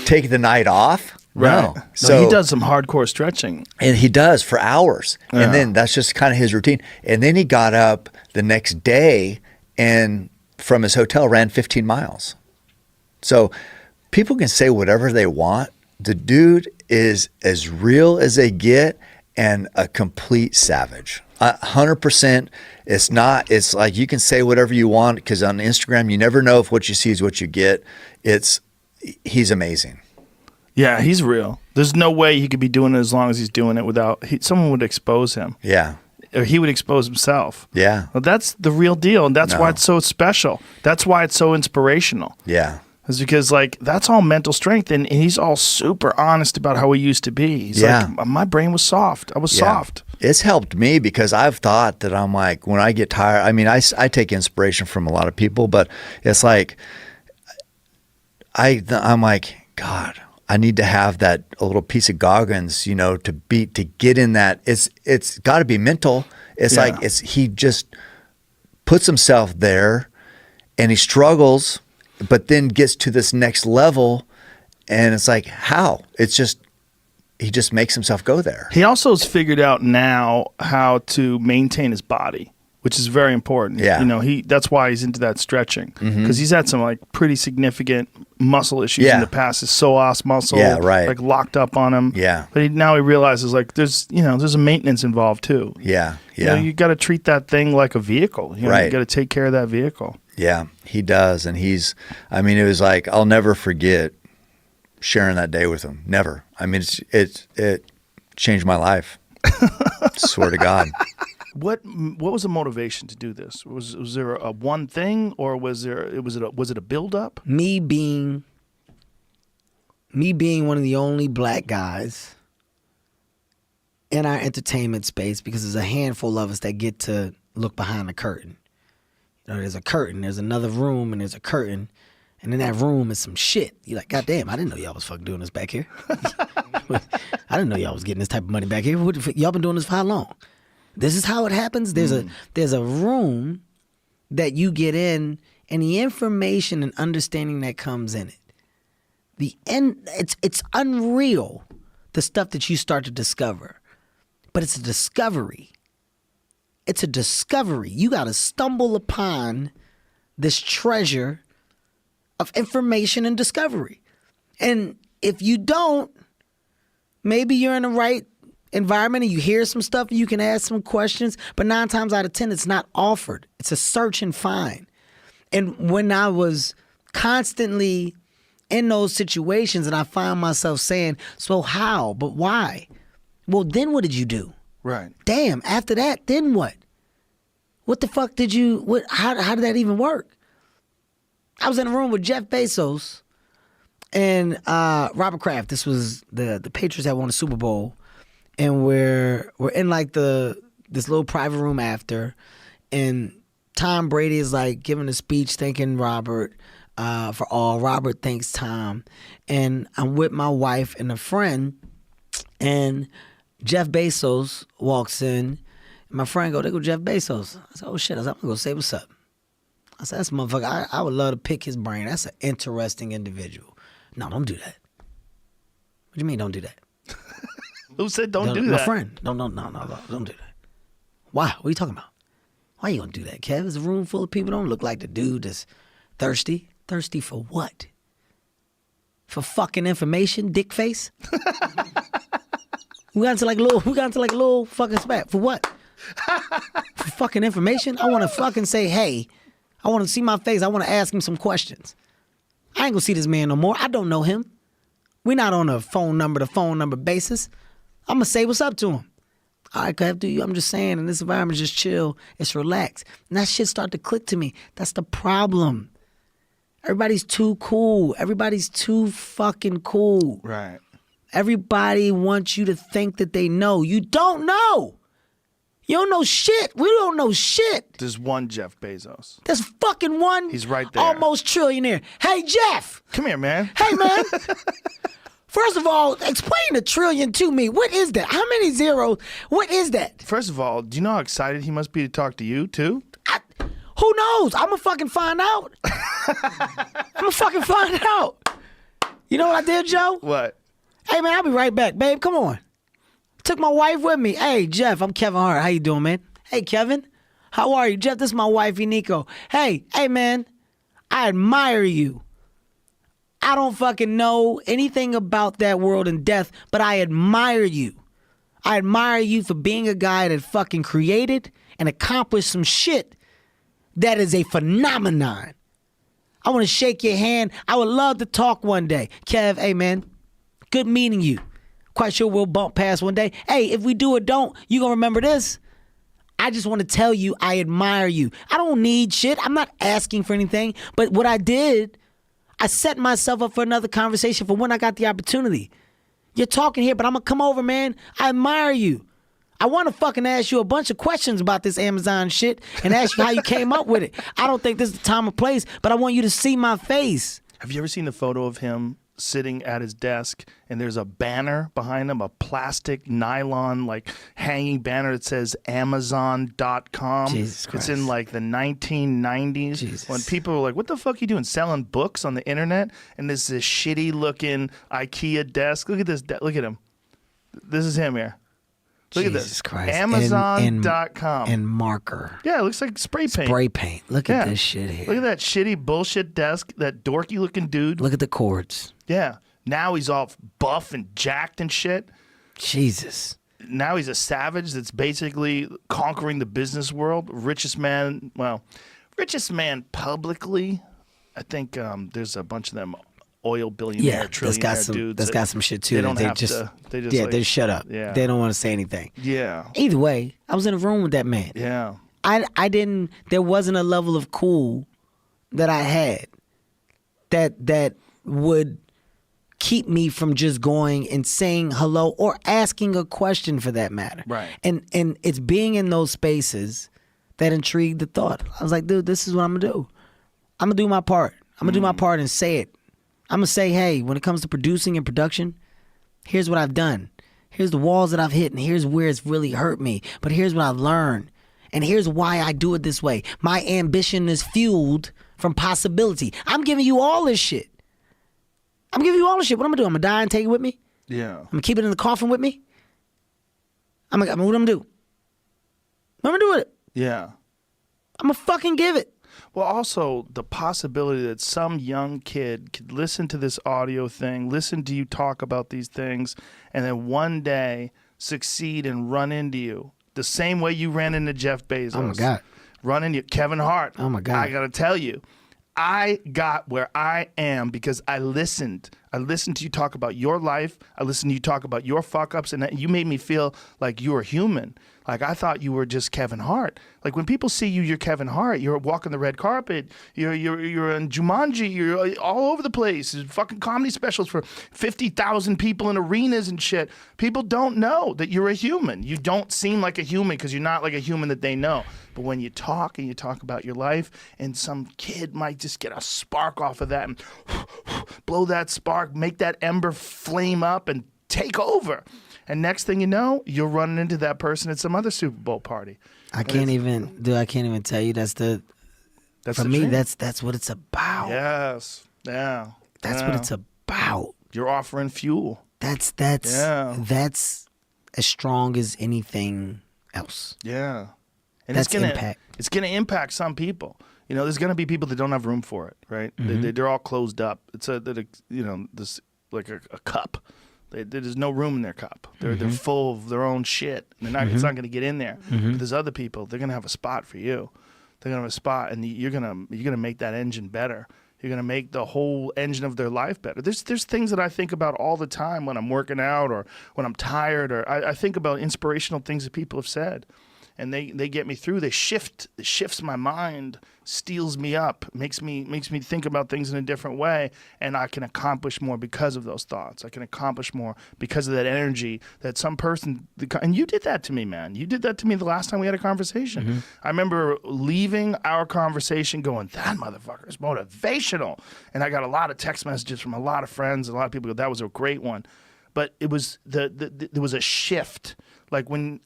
take the night off. Right. No. So he does some hardcore stretching. And he does for hours. Yeah. And then that's just kind of his routine. And then he got up the next day and from his hotel ran 15 miles. So people can say whatever they want. The dude is as real as they get and a complete savage. 100%. It's like you can say whatever you want because on Instagram, you never know if what you see is what you get. He's amazing. Yeah, he's real. There's no way he could be doing it as long as he's doing it without someone would expose him. Yeah. Or he would expose himself. Yeah. Well, that's the real deal, and that's why it's so special. That's why it's so inspirational. Yeah. It's because that's all mental strength, and he's all super honest about how he used to be. He's like, my brain was soft. I was soft. It's helped me because I've thought that I'm like, when I get tired, I mean, I take inspiration from a lot of people, but it's like, I'm like, God, I need to have a little piece of Goggins, to get in that. It's got to be mental. It's like he just puts himself there, and he struggles, but then gets to this next level, and it's like how? It's just he just makes himself go there. He also has figured out now how to maintain his body. which is very important. Yeah. You know, that's why he's into that stretching, because he's had some like pretty significant muscle issues in the past. His psoas muscle, like locked up on him. Yeah. But now he realizes like there's a maintenance involved too. Yeah. You know, you got to treat that thing like a vehicle. You know, Right. You got to take care of that vehicle. Yeah, he does. And I mean, it was like, I'll never forget sharing that day with him. Never. I mean, it changed my life. Swear to God. What was the motivation to do this? Was there a one thing, or was it a build up? Me being one of the only black guys in our entertainment space, because there's a handful of us that get to look behind the curtain. You know, there's a curtain, there's another room, and there's a curtain, and in that room is some shit. You're like, God damn, I didn't know y'all was fucking doing this back here. I didn't know y'all was getting this type of money back here. Y'all been doing this for how long? This is how it happens. There's a room that you get in, and the information and understanding that comes in it. It's unreal, the stuff that you start to discover. But it's a discovery. It's a discovery. You got to stumble upon this treasure of information and discovery. And if you don't, maybe you're in the right environment and you hear some stuff and you can ask some questions, but 9 times out of 10, it's not offered. It's a search and find. And when I was constantly in those situations and I found myself saying, so how? But why? Well, then what did you do? Right. Damn, after that, then what? What the fuck did you, how did that even work? I was in a room with Jeff Bezos and Robert Kraft. This was the Patriots that won the Super Bowl. And we're in like this little private room after, and Tom Brady is like giving a speech thanking Robert for all. Robert thanks Tom, and I'm with my wife and a friend, and Jeff Bezos walks in. And my friend go, there go Jeff Bezos. I said, oh shit, I'm gonna go say what's up. I said, that's a motherfucker. I would love to pick his brain. That's an interesting individual. No, don't do that. What do you mean don't do that? Who said don't do that? My friend. No, don't do that. Why? What are you talking about? Why you gonna do that, Kev? It's a room full of people. Don't look like the dude that's thirsty. Thirsty for what? For fucking information, dick face? We got into like a little fucking spat. For what? For fucking information? I wanna fucking say, hey, I wanna see my face. I wanna ask him some questions. I ain't gonna see this man no more. I don't know him. We're not on a phone number to phone number basis. I'm going to say what's up to him. All right, Kev, I'm just saying, in this environment, just chill. It's relaxed. And that shit start to click to me. That's the problem. Everybody's too cool. Everybody's too fucking cool. Right. Everybody wants you to think that they know. You don't know. You don't know shit. We don't know shit. There's one Jeff Bezos. There's fucking one. He's right there. Almost trillionaire. Hey, Jeff. Come here, man. Hey, man. First of all, explain a trillion to me. What is that? How many zeros? What is that? First of all, do you know how excited he must be to talk to you, too? Who knows? I'm going to fucking find out. I'm going to fucking find out. You know what I did, Joe? What? Hey, man, I'll be right back. Babe, come on. Took my wife with me. Hey, Jeff, I'm Kevin Hart. How you doing, man? Hey, Kevin. How are you? Jeff, this is my wifey, Nico. Hey, man, I admire you. I don't fucking know anything about that world and death, but I admire you. I admire you for being a guy that fucking created and accomplished some shit that is a phenomenon. I want to shake your hand. I would love to talk one day. Kev, hey, man, good meeting you. Quite sure we'll bump past one day. Hey, if we do or don't, you gonna remember this. I just want to tell you I admire you. I don't need shit. I'm not asking for anything. But what I did, I set myself up for another conversation for when I got the opportunity. You're talking here, but I'm going to come over, man. I admire you. I want to fucking ask you a bunch of questions about this Amazon shit and ask you how you came up with it. I don't think this is the time or place, but I want you to see my face. Have you ever seen the photo of him sitting at his desk and there's a banner behind him, a plastic nylon like hanging banner that says Amazon.com? Jesus Christ. It's in like the 1990s. Jesus. When people were like, what the fuck are you doing, selling books on the internet? And there's this shitty looking IKEA desk. Look at this. Look at him. This is him here. Look at Jesus this. Christ. Amazon.com. And marker. Yeah, it looks like spray paint. Spray paint. Look at this shit here. Look at that shitty bullshit desk, that dorky looking dude. Look at the cords. Yeah. Now he's all buff and jacked and shit. Jesus. Now he's a savage that's basically conquering the business world. Richest man publicly. I think there's a bunch of them oil billionaire, trillionaire dudes. That's got some shit too. They don't they have just, to. They just they shut up. Yeah. They don't want to say anything. Yeah. Either way, I was in a room with that man. Yeah. I didn't. There wasn't a level of cool that I had that would keep me from just going and saying hello or asking a question for that matter. Right. And it's being in those spaces that intrigued the thought. I was like, dude, this is what I'm gonna do. I'm gonna do my part. I'm gonna do my part and say it. I'm gonna say, hey, when it comes to producing and production, here's what I've done. Here's the walls that I've hit, and here's where it's really hurt me. But here's what I've learned. And here's why I do it this way. My ambition is fueled from possibility. I'm giving you all this shit. What I'm gonna do? I'm gonna die and take it with me? Yeah. I'm gonna keep it in the coffin with me? What I'm gonna do? What I'm gonna do with it? Yeah. I'm gonna fucking give it. Well, also the possibility that some young kid could listen to this audio thing, listen to you talk about these things, and then one day succeed and run into you the same way you ran into Jeff Bezos. Oh my God. Run into Kevin Hart. Oh my God. I gotta tell you, I got where I am because I listened. I listened to you talk about your life. I listened to you talk about your fuck ups, and you made me feel like you were human. Like I thought you were just Kevin Hart. Like when people see you, you're Kevin Hart. You're walking the red carpet. You're in Jumanji. You're all over the place. There's fucking comedy specials for 50,000 people in arenas and shit. People don't know that you're a human. You don't seem like a human because you're not like a human that they know. But when you talk and you talk about your life, and some kid might just get a spark off of that and blow that spark, make that ember flame up and take over. And next thing you know, you're running into that person at some other Super Bowl party. I can't even tell you that's for me, dream. that's what it's about. Yes. Yeah. That's what it's about. You're offering fuel. That's as strong as anything else. Yeah. And That's impact. It's gonna impact some people. You know, there's gonna be people that don't have room for it, right? Mm-hmm. They're all closed up. It's this like a cup. There's no room in their cup. They're full of their own shit. It's not going to get in there. But there's other people. They're going to have a spot for you. They're going to have a spot, and you're going to make that engine better. You're going to make the whole engine of their life better. There's things that I think about all the time when I'm working out or when I'm tired, or I think about inspirational things that people have said. And they get me through. It shifts my mind, steals me up, makes me think about things in a different way, and I can accomplish more because of those thoughts. I can accomplish more because of that energy that some person. And you did that to me, man. You did that to me the last time we had a conversation. I remember leaving our conversation going, "That motherfucker is motivational," and I got a lot of text messages from a lot of friends. A lot of people go, "That was a great one," but it was there was a shift. Like when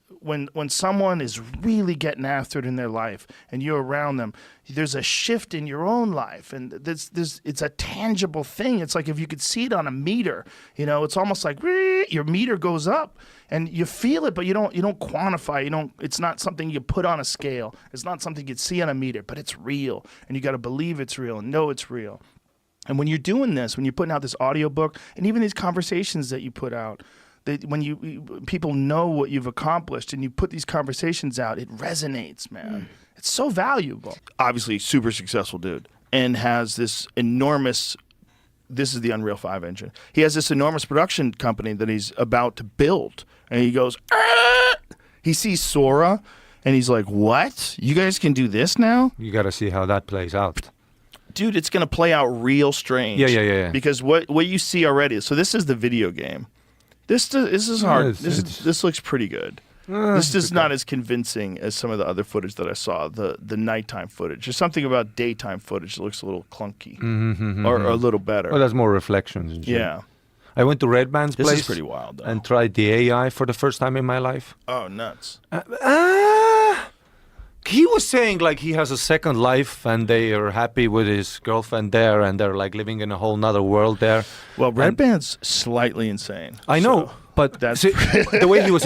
someone is really getting after it in their life and you're around them, there's a shift in your own life, and it's a tangible thing. It's like if you could see it on a meter, it's almost like your meter goes up and you feel it, but you don't quantify. It's not something you put on a scale. It's not something you'd see on a meter, but it's real, and you got to believe it's real and know it's real. And when you're doing this, when you're putting out this audiobook and even these conversations that you put out, when people know what you've accomplished and you put these conversations out, it resonates, man. It's so valuable. Obviously, super successful dude, and has this enormous. This is the Unreal 5 engine. He has this enormous production company that he's about to build, and he goes. He sees Sora, and he's like, "What? You guys can do this now?" You got to see how that plays out. Dude, it's going to play out real strange. Yeah. Because what you see already. So this is the video game. This is hard. This looks pretty good. This is not as convincing as some of the other footage that I saw. The nighttime footage. There's something about daytime footage that looks a little clunky, or a little better. Well, there's more reflections. And shit. Yeah. I went to Red Band's place. This is pretty wild, though. And tried the AI for the first time in my life. Oh, nuts. He was saying like he has a second life and they are happy with his girlfriend there and they're like living in a whole nother world there. Well, Red Band's slightly insane. I know. But the way he was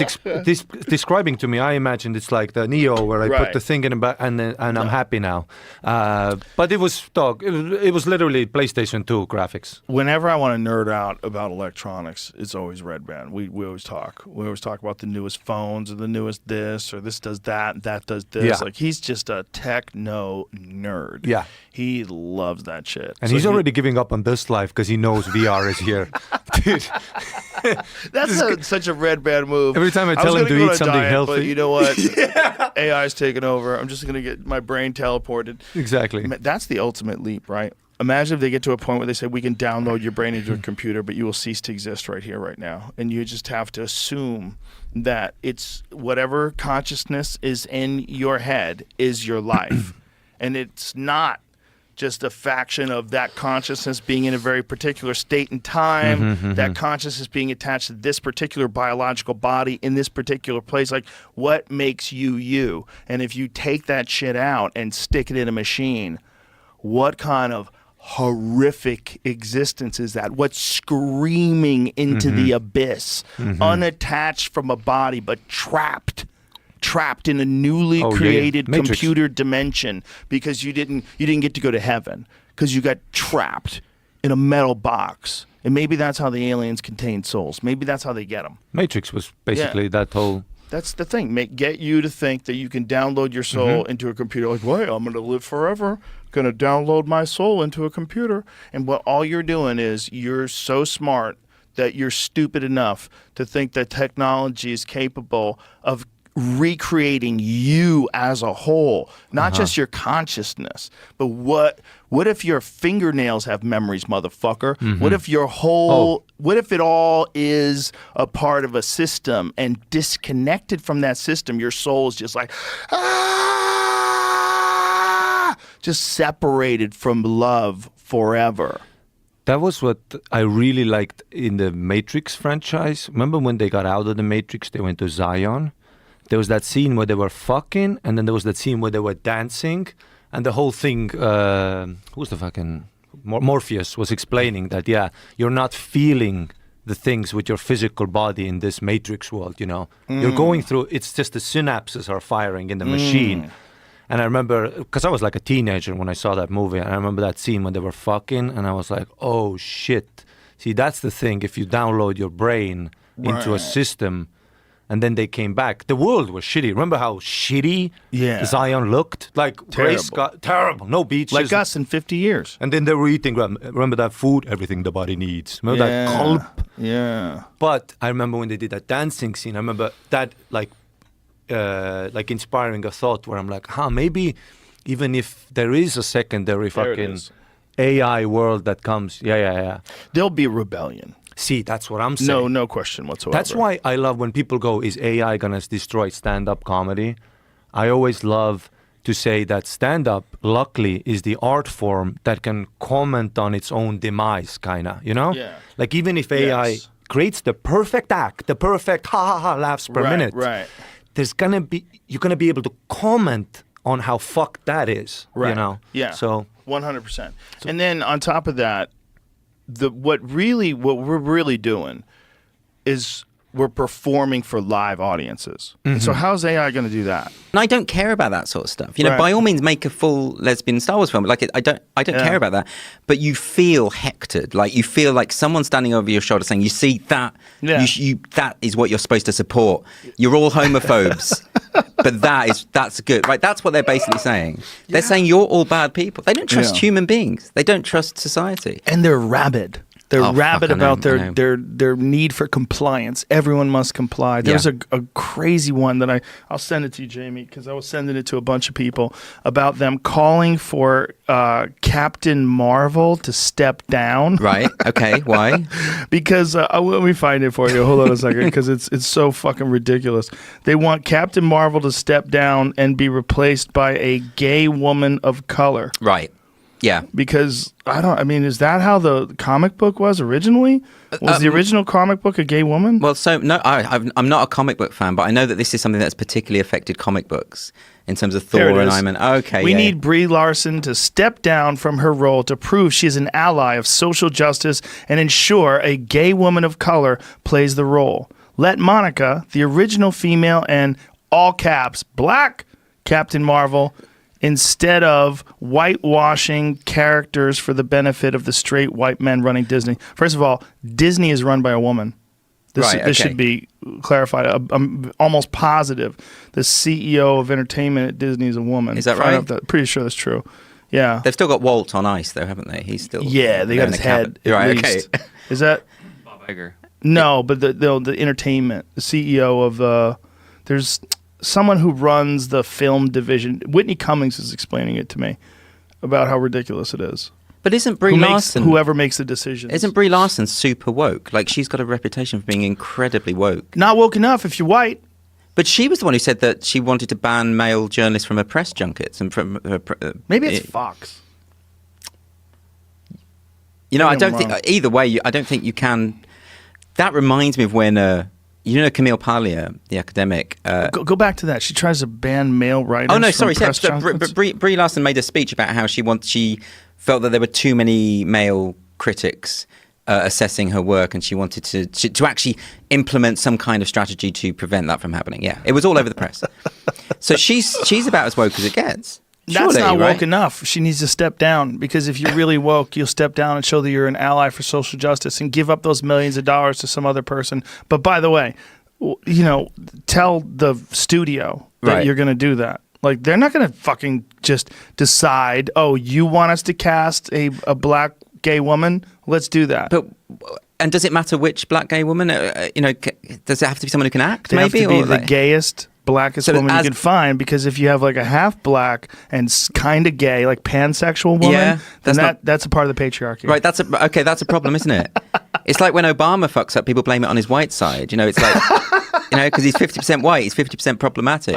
describing to me, I imagined it's like the Neo, where I put the thing in the back and I'm happy now. But it was it was literally PlayStation 2 graphics. Whenever I want to nerd out about electronics, it's always Red Band. We always talk. We always talk about the newest phones or the newest this or this does that and that does this. Yeah. Like he's just a techno nerd. Yeah. He loves that shit. And he's already giving up on this life because he knows VR is here. Dude. That's such a Red Band move. Every time I tell him to eat something healthy. But you know what? AI's taking over. I'm just going to get my brain teleported. Exactly. That's the ultimate leap, right? Imagine if they get to a point where they say, we can download your brain into a computer, but you will cease to exist right here, right now. And you just have to assume that it's whatever consciousness is in your head is your life. And it's not just a faction of that consciousness being in a very particular state and time, that consciousness being attached to this particular biological body in this particular place. Like, what makes you you? And if you take that shit out and stick it in a machine, what kind of horrific existence is that? What's screaming into the abyss, unattached from a body, but trapped in a newly created computer dimension because you didn't get to go to heaven because you got trapped in a metal box. And maybe that's how the aliens contain souls. Maybe that's how they get them. Matrix was basically that whole... That's the thing. Get you to think that you can download your soul into a computer. Like, wait, I'm going to live forever. Going to download my soul into a computer. And what all you're doing is you're so smart that you're stupid enough to think that technology is capable of recreating you as a whole, not just your consciousness, but what if your fingernails have memories, motherfucker? What if your whole what if it all is a part of a system and disconnected from that system, your soul is just like just separated from love forever. That was what I really liked in the Matrix franchise. Remember when they got out of the Matrix, they went to Zion? There was that scene where they were fucking, and then there was that scene where they were dancing, and the whole thing, who's the fucking, Morpheus was explaining that, you're not feeling the things with your physical body in this Matrix world, you know. You're going through, it's just the synapses are firing in the machine. And I remember, because I was like a teenager when I saw that movie, and I remember that scene when they were fucking, and I was like, oh shit. See, that's the thing, if you download your brain into a system, and then they came back. The world was shitty. Remember how shitty Zion looked? Like terrible. No beaches. Like us in 50 years. And then they were eating, remember that food? Everything the body needs. Remember that gulp? Yeah. But I remember when they did that dancing scene, I remember that like inspiring a thought where I'm like, maybe even if there is a secondary fucking AI world that comes, there'll be rebellion. See, that's what I'm saying. No question whatsoever. That's why I love when people go, is AI going to destroy stand-up comedy? I always love to say that stand-up, luckily, is the art form that can comment on its own demise, kind of, you know? Yeah. Like, even if AI creates the perfect act, the perfect ha-ha-ha laughs per minute, there's going to be, you're going to be able to comment on how fucked that is, you know? Yeah, so 100%. And then on top of that, what we're really doing is we're performing for live audiences. And so how's AI going to do that? And I don't care about that sort of stuff. You know, by all means, make a full lesbian Star Wars film. Like, I don't care about that. But you feel hectored. Like, you feel like someone standing over your shoulder saying, "You see that? That is what you're supposed to support. You're all homophobes." But that's good, right? That's what they're basically saying. They're saying you're all bad people. They don't trust human beings. They don't trust society. And they're rabid. They're rabid about their need for compliance. Everyone must comply. There was a crazy one that I'll send it to you, Jamie, because I was sending it to a bunch of people about them calling for Captain Marvel to step down. Right. Okay. Why? Because let me find it for you. Hold on a second, because it's so fucking ridiculous. They want Captain Marvel to step down and be replaced by a gay woman of color. Right. Yeah. Because is that how the comic book was originally? Was the original comic book a gay woman? Well, so no, I'm not a comic book fan, but I know that this is something that's particularly affected comic books in terms of Thor and Iron Man. Okay. We need Brie Larson to step down from her role to prove she is an ally of social justice and ensure a gay woman of color plays the role. let Monica, the original female and all caps, black Captain Marvel, instead of whitewashing characters for the benefit of the straight white men running Disney. First of all, Disney is run by a woman. This should be clarified. I'm almost positive the CEO of entertainment at Disney is a woman. Is that right? Pretty sure that's true. Yeah. They've still got Walt on ice, though, haven't they? He's still... Yeah, they got his head. Right, least. okay. Is that... Bob Iger. No, but the entertainment, the CEO of... there's someone who runs the film division. Whitney Cummings is explaining it to me about how ridiculous it is. But isn't Brie Larson... Whoever makes the decisions. Isn't Brie Larson super woke? Like, she's got a reputation for being incredibly woke. Not woke enough if you're white. But she was the one who said that she wanted to ban male journalists from her press junkets and from her... Maybe it's Fox. You know, I don't think... Either way, I don't think you can... That reminds me of when... you know Camille Paglia, the academic... Go back to that. She tries to ban male writers from press junkets. Brie Larson made a speech about how she felt that there were too many male critics assessing her work, and she wanted to actually implement some kind of strategy to prevent that from happening. Yeah, it was all over the press. So she's about as woke as it gets. That's Surely, not woke right? enough. She needs to step down, because if you're really woke, you'll step down and show that you're an ally for social justice and give up those millions of dollars to some other person. But by the way, tell the studio that you're going to do that. Like, they're not going to fucking just decide, oh, you want us to cast a black gay woman? Let's do that. And does it matter which black gay woman? Does it have to be someone who can act? They maybe have to be or the gayest, blackest woman you can find. Because if you have like a half black and kind of gay, like pansexual woman, then that's a part of the patriarchy. Right. That's a problem, isn't it? It's like when Obama fucks up, people blame it on his white side. It's like. Because he's 50% white, he's 50% problematic.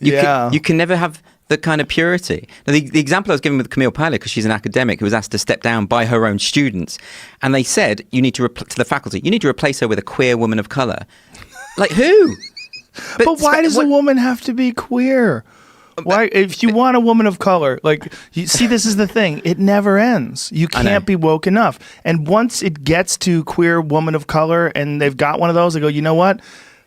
You can never have the kind of purity. Now, the example I was giving with Camille Paglia, because she's an academic who was asked to step down by her own students, and they said, to the faculty, you need to replace her with a queer woman of colour. Like, who? But why does a woman have to be queer? Why, if you want a woman of color, like, you see, this is the thing. It never ends. You can't be woke enough. And once it gets to queer woman of color and they've got one of those, they go, you know what?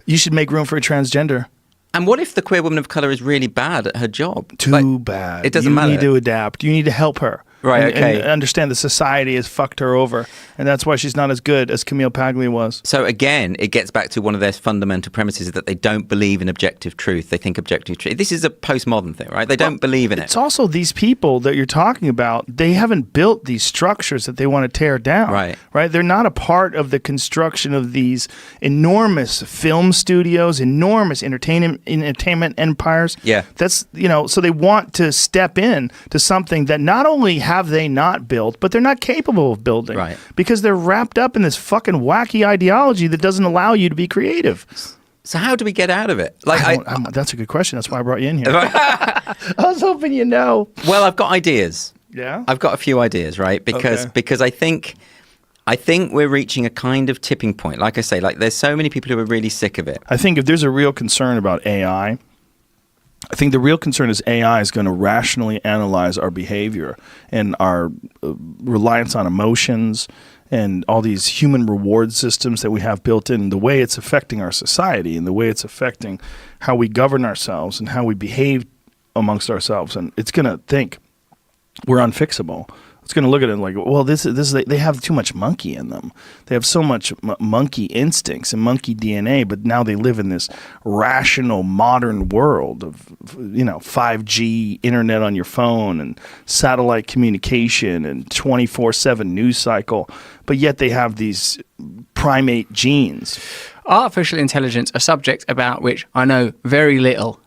You should make room for a transgender. And what if the queer woman of color is really bad at her job? Too bad. It doesn't matter. You need to adapt. You need to help her. Right, and understand the society has fucked her over. And that's why she's not as good as Camille Paglia was. So again, it gets back to one of their fundamental premises, that they don't believe in objective truth. They think objective truth. This is a postmodern thing, right? They don't believe in it. It's also these people that you're talking about, they haven't built these structures that they want to tear down. Right? They're not a part of the construction of these enormous film studios, enormous entertainment empires. Yeah. That's, so they want to step in to something that not only have they not built, but they're not capable of building. Right. Because they're wrapped up in this fucking wacky ideology that doesn't allow you to be creative. So how do we get out of it? That's a good question. That's why I brought you in here. I was hoping you know. Well, I've got ideas. Yeah? I've got a few ideas, right? Because I think we're reaching a kind of tipping point. Like I say, there's so many people who are really sick of it. I think if there's a real concern about AI, I think the real concern is AI is going to rationally analyze our behavior and our reliance on emotions and all these human reward systems that we have built in, the way it's affecting our society and the way it's affecting how we govern ourselves and how we behave amongst ourselves. And it's going to think we're unfixable. It's going to look at it like, well, they have too much monkey in them. They have so much monkey instincts and monkey DNA, but now they live in this rational modern world of 5G internet on your phone and satellite communication and 24/7 news cycle, but yet they have these primate genes. Artificial intelligence, a subject about which I know very little.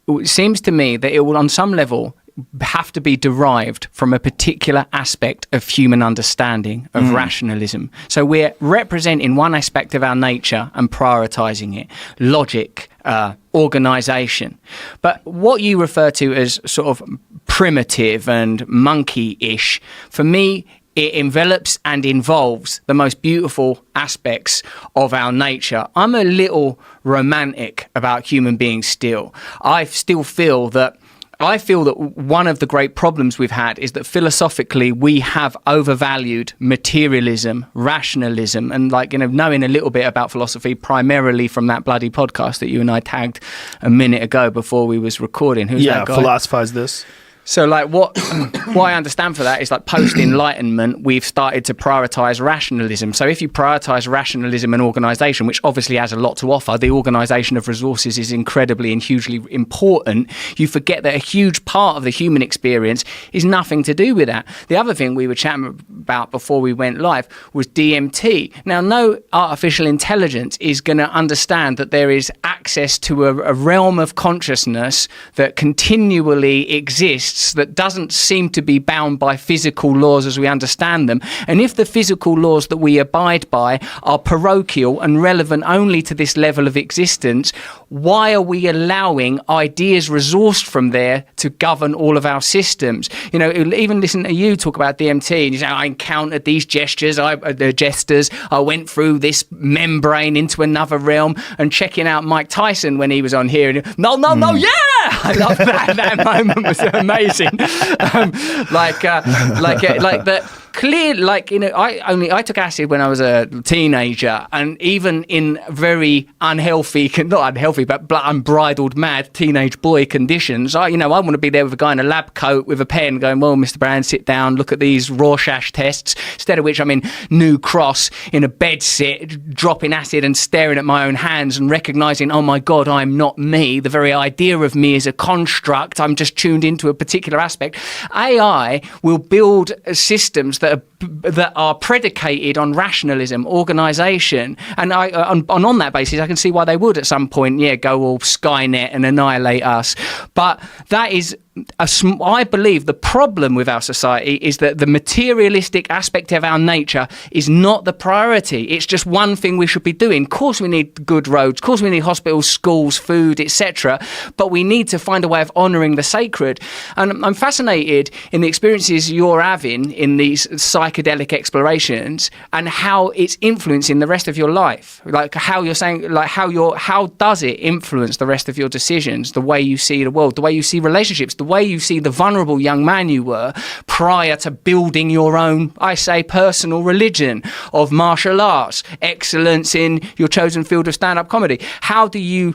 It seems to me that it will, on some level, have to be derived from a particular aspect of human understanding of rationalism. So we're representing one aspect of our nature and prioritizing it: logic, organization. But what you refer to as sort of primitive and monkey-ish, for me, it envelops and involves the most beautiful aspects of our nature. I'm a little romantic about human beings still. I still feel that I feel that one of the great problems we've had is that philosophically we have overvalued materialism, rationalism, and knowing a little bit about philosophy primarily from that bloody podcast that you and I tagged a minute ago before we was recording. Who's that guy? Philosophize This. So what I understand for that is post-Enlightenment, we've started to prioritize rationalism. So if you prioritize rationalism and organization, which obviously has a lot to offer, the organization of resources is incredibly and hugely important, you forget that a huge part of the human experience is nothing to do with that. The other thing we were chatting about before we went live was DMT. Now, no artificial intelligence is going to understand that there is access to a realm of consciousness that continually exists, that doesn't seem to be bound by physical laws as we understand them. And if the physical laws that we abide by are parochial and relevant only to this level of existence, why are we allowing ideas resourced from there to govern all of our systems? Even listen to you talk about DMT, and you say, I encountered these gestures, I went through this membrane into another realm, and checking out Mike Tyson when he was on here, and yeah! I love that. That moment was amazing. I took acid when I was a teenager, and even in very not unhealthy, but unbridled, mad teenage boy conditions, I want to be there with a guy in a lab coat with a pen going, well, Mr. Brand, sit down, look at these Rorschach tests, instead of which I'm in New Cross in a bed sit, dropping acid and staring at my own hands and recognizing, oh my God, I'm not me. The very idea of me is a construct. I'm just tuned into a particular aspect. AI will build systems that are predicated on rationalism, organisation, and on that basis, I can see why they would at some point, go all Skynet and annihilate us. But that is, I believe, the problem with our society is that the materialistic aspect of our nature is not the priority. It's just one thing we should be doing. Of course, we need good roads. Of course, we need hospitals, schools, food, etc. But we need to find a way of honouring the sacred. And I'm fascinated in the experiences you're having in these psychedelic explorations and how it's influencing the rest of your life. How you're saying, how does it influence the rest of your decisions, the way you see the world, the way you see relationships, the way you see the vulnerable young man you were prior to building your own, I say, personal religion of martial arts, excellence in your chosen field of stand-up comedy? How do you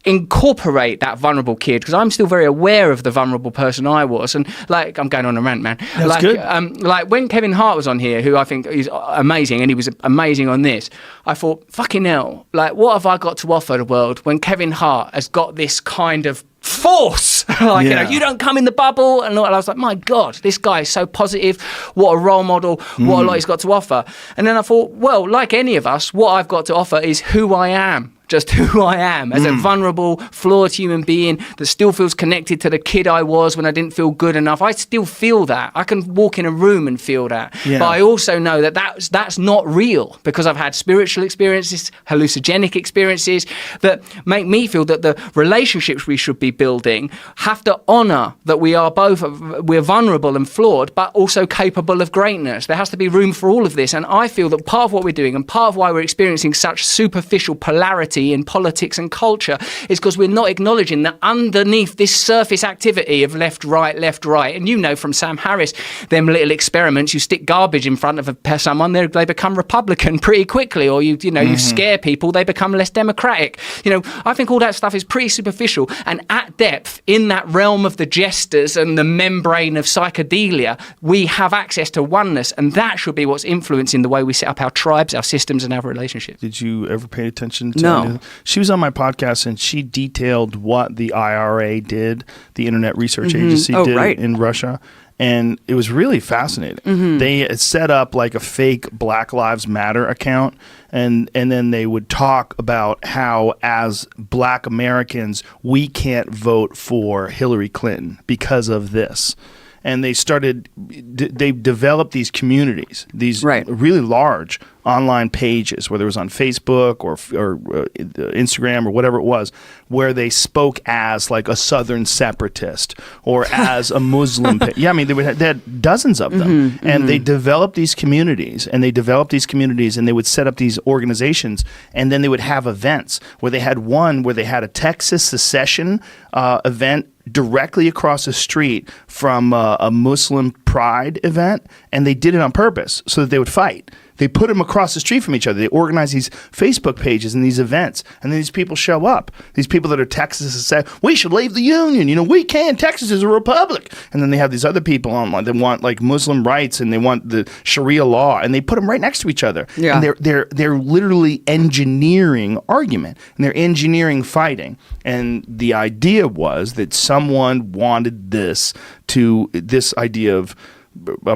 incorporate that vulnerable kid? Because I'm still very aware of the vulnerable person I was, and I'm going on a rant, man. That's good. When Kevin Hart was on here, who I think is amazing, and he was amazing on this, I thought, fucking hell, what have I got to offer the world when Kevin Hart has got this kind of force? You don't come in the bubble, and I was like, my God, this guy is so positive. What a role model. What a lot he's got to offer. And then I thought, well, like any of us, what I've got to offer is who I am. Just who I am as a vulnerable, flawed human being that still feels connected to the kid I was when I didn't feel good enough. I still feel that. I can walk in a room and feel that. Yeah. But I also know that that's not real, because I've had spiritual experiences, hallucinogenic experiences that make me feel that the relationships we should be building have to honour that we're vulnerable and flawed, but also capable of greatness. There has to be room for all of this. And I feel that part of what we're doing and part of why we're experiencing such superficial polarity in politics and culture is because we're not acknowledging that underneath this surface activity of left, right, and from Sam Harris, them little experiments, you stick garbage in front of someone, they become Republican pretty quickly, or you scare people, they become less democratic. I think all that stuff is pretty superficial, and at depth, in that realm of the jesters and the membrane of psychedelia, we have access to oneness, and that should be what's influencing the way we set up our tribes, our systems, and our relationships. Did you ever pay attention to No. She was on my podcast, and she detailed what the IRA did, the Internet Research Agency did in Russia. And it was really fascinating. They set up a fake Black Lives Matter account, and then they would talk about how, as Black Americans, we can't vote for Hillary Clinton because of this. And they developed these communities, these really large, online pages, whether it was on Facebook or Instagram or whatever it was, where they spoke as like a Southern separatist or as a Muslim. Yeah, I mean, they had dozens of them. And they developed these communities, and they would set up these organizations, and then they would have events where they had one where they had a Texas secession event directly across the street from a Muslim pride event, and they did it on purpose so that they would fight. They put them across the street from each other. They organize these Facebook pages and these events, and then these people show up. These people that are Texas say, we should leave the Union. You know, we can. Texas is a republic. And then they have these other people online that want like Muslim rights and they want the Sharia law, and they put them right next to each other. Yeah. And they're literally engineering argument, and they're engineering fighting. And the idea was that someone wanted this idea of